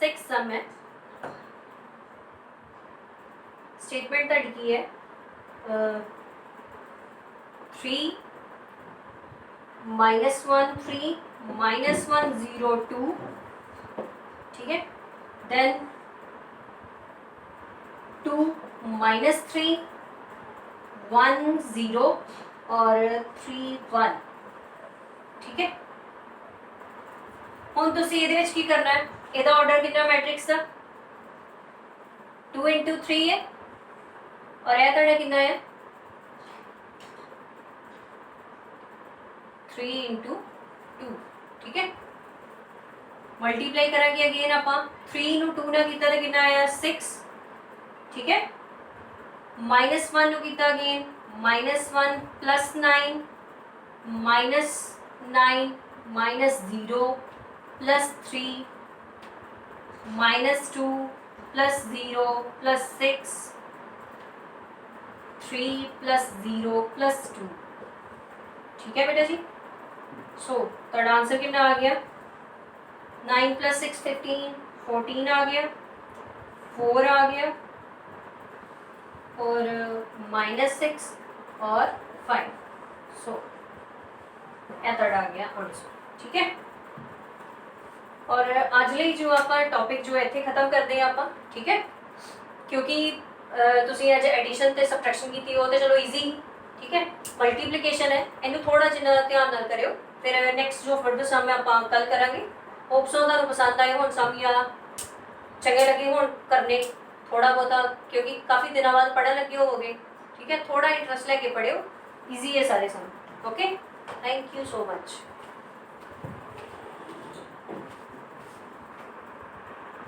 सिक्स सम है. स्टेटमेंट ਤੁਹਾਡੀ ਕੀ ਹੈ 3 -1 3 -1 0 2 ठीक है। देन 2 माइनस 3 1 0 और 3 1, ठीक है। ਹੁਣ ਤੁਸੀਂ ਇਹਦੇ ਵਿੱਚ ਕੀ ਕਰਨਾ ਹੈ, ਇਹਦਾ ਆਰਡਰ ਕਿੰਨਾ ਮੈਟ੍ਰਿਕਸ ਦਾ 2 into 3 है और यह ਤੁਹਾਡਾ ਕਿੰਨਾ है 3 into 2, ठीक है। मल्टीप्लाई करांगे अगेन आप 3 ਨੂੰ 2 ਨਾਲ ਕੀਤਾ ਤਾਂ ਕਿੰਨਾ ਆਇਆ 6, ठीक है। -1 ਨੂੰ ਕੀਤਾ again -1 plus 9 -9 -0 plus 3 -2 plus 0 plus 6 3 plus 0 plus 2, ठीक है बेटा जी। सो थर्ड आंसर कितना आ गया 9 plus 6 15 14 आ गया, 4 आ गया और -6 और 5, सो यह थर्ड आ गया आंसर, ठीक है। और आज ਲਈ जो आप टॉपिक जो इतने खत्म करते हैं आप, ठीक है, क्योंकि ਤੁਸੀਂ ਅੱਜ ਐਡੀਸ਼ਨ ਤੇ ਸਬਟ੍ਰੈਕਸ਼ਨ ਕੀਤੀ ਹੋ ਤੇ ਚਲੋ ਈਜ਼ੀ, ठीक है। ਮਲਟੀਪਲੀਕੇਸ਼ਨ ਹੈ, ਇਹਨੂੰ ਥੋੜਾ ਜਿਹਾ ਧਿਆਨ ਨਾਲ ਕਰਿਓ, ਫਿਰ ਨੈਕਸਟ ਜੋ ਫਰਦਰ ਸਮ ਆਪਾਂ ਕੱਲ ਕਰਾਂਗੇ। ਹੋਪ ਸੋ ਤੁਹਾਨੂੰ ਪਸੰਦ ਆਏ ਹੋਣ ਸਮ ਜਾਂ ਚੰਗੇ ਲੱਗੇ ਹੋਣ ਕਰਨੇ थोड़ा बहुत, क्योंकि काफ़ी दिनों बाद पढ़ने लगे होगे, ठीक है। थोड़ा इंटरेस्ट लेके पढ़ियो, इजी है सारे sum, okay. Thank you so much.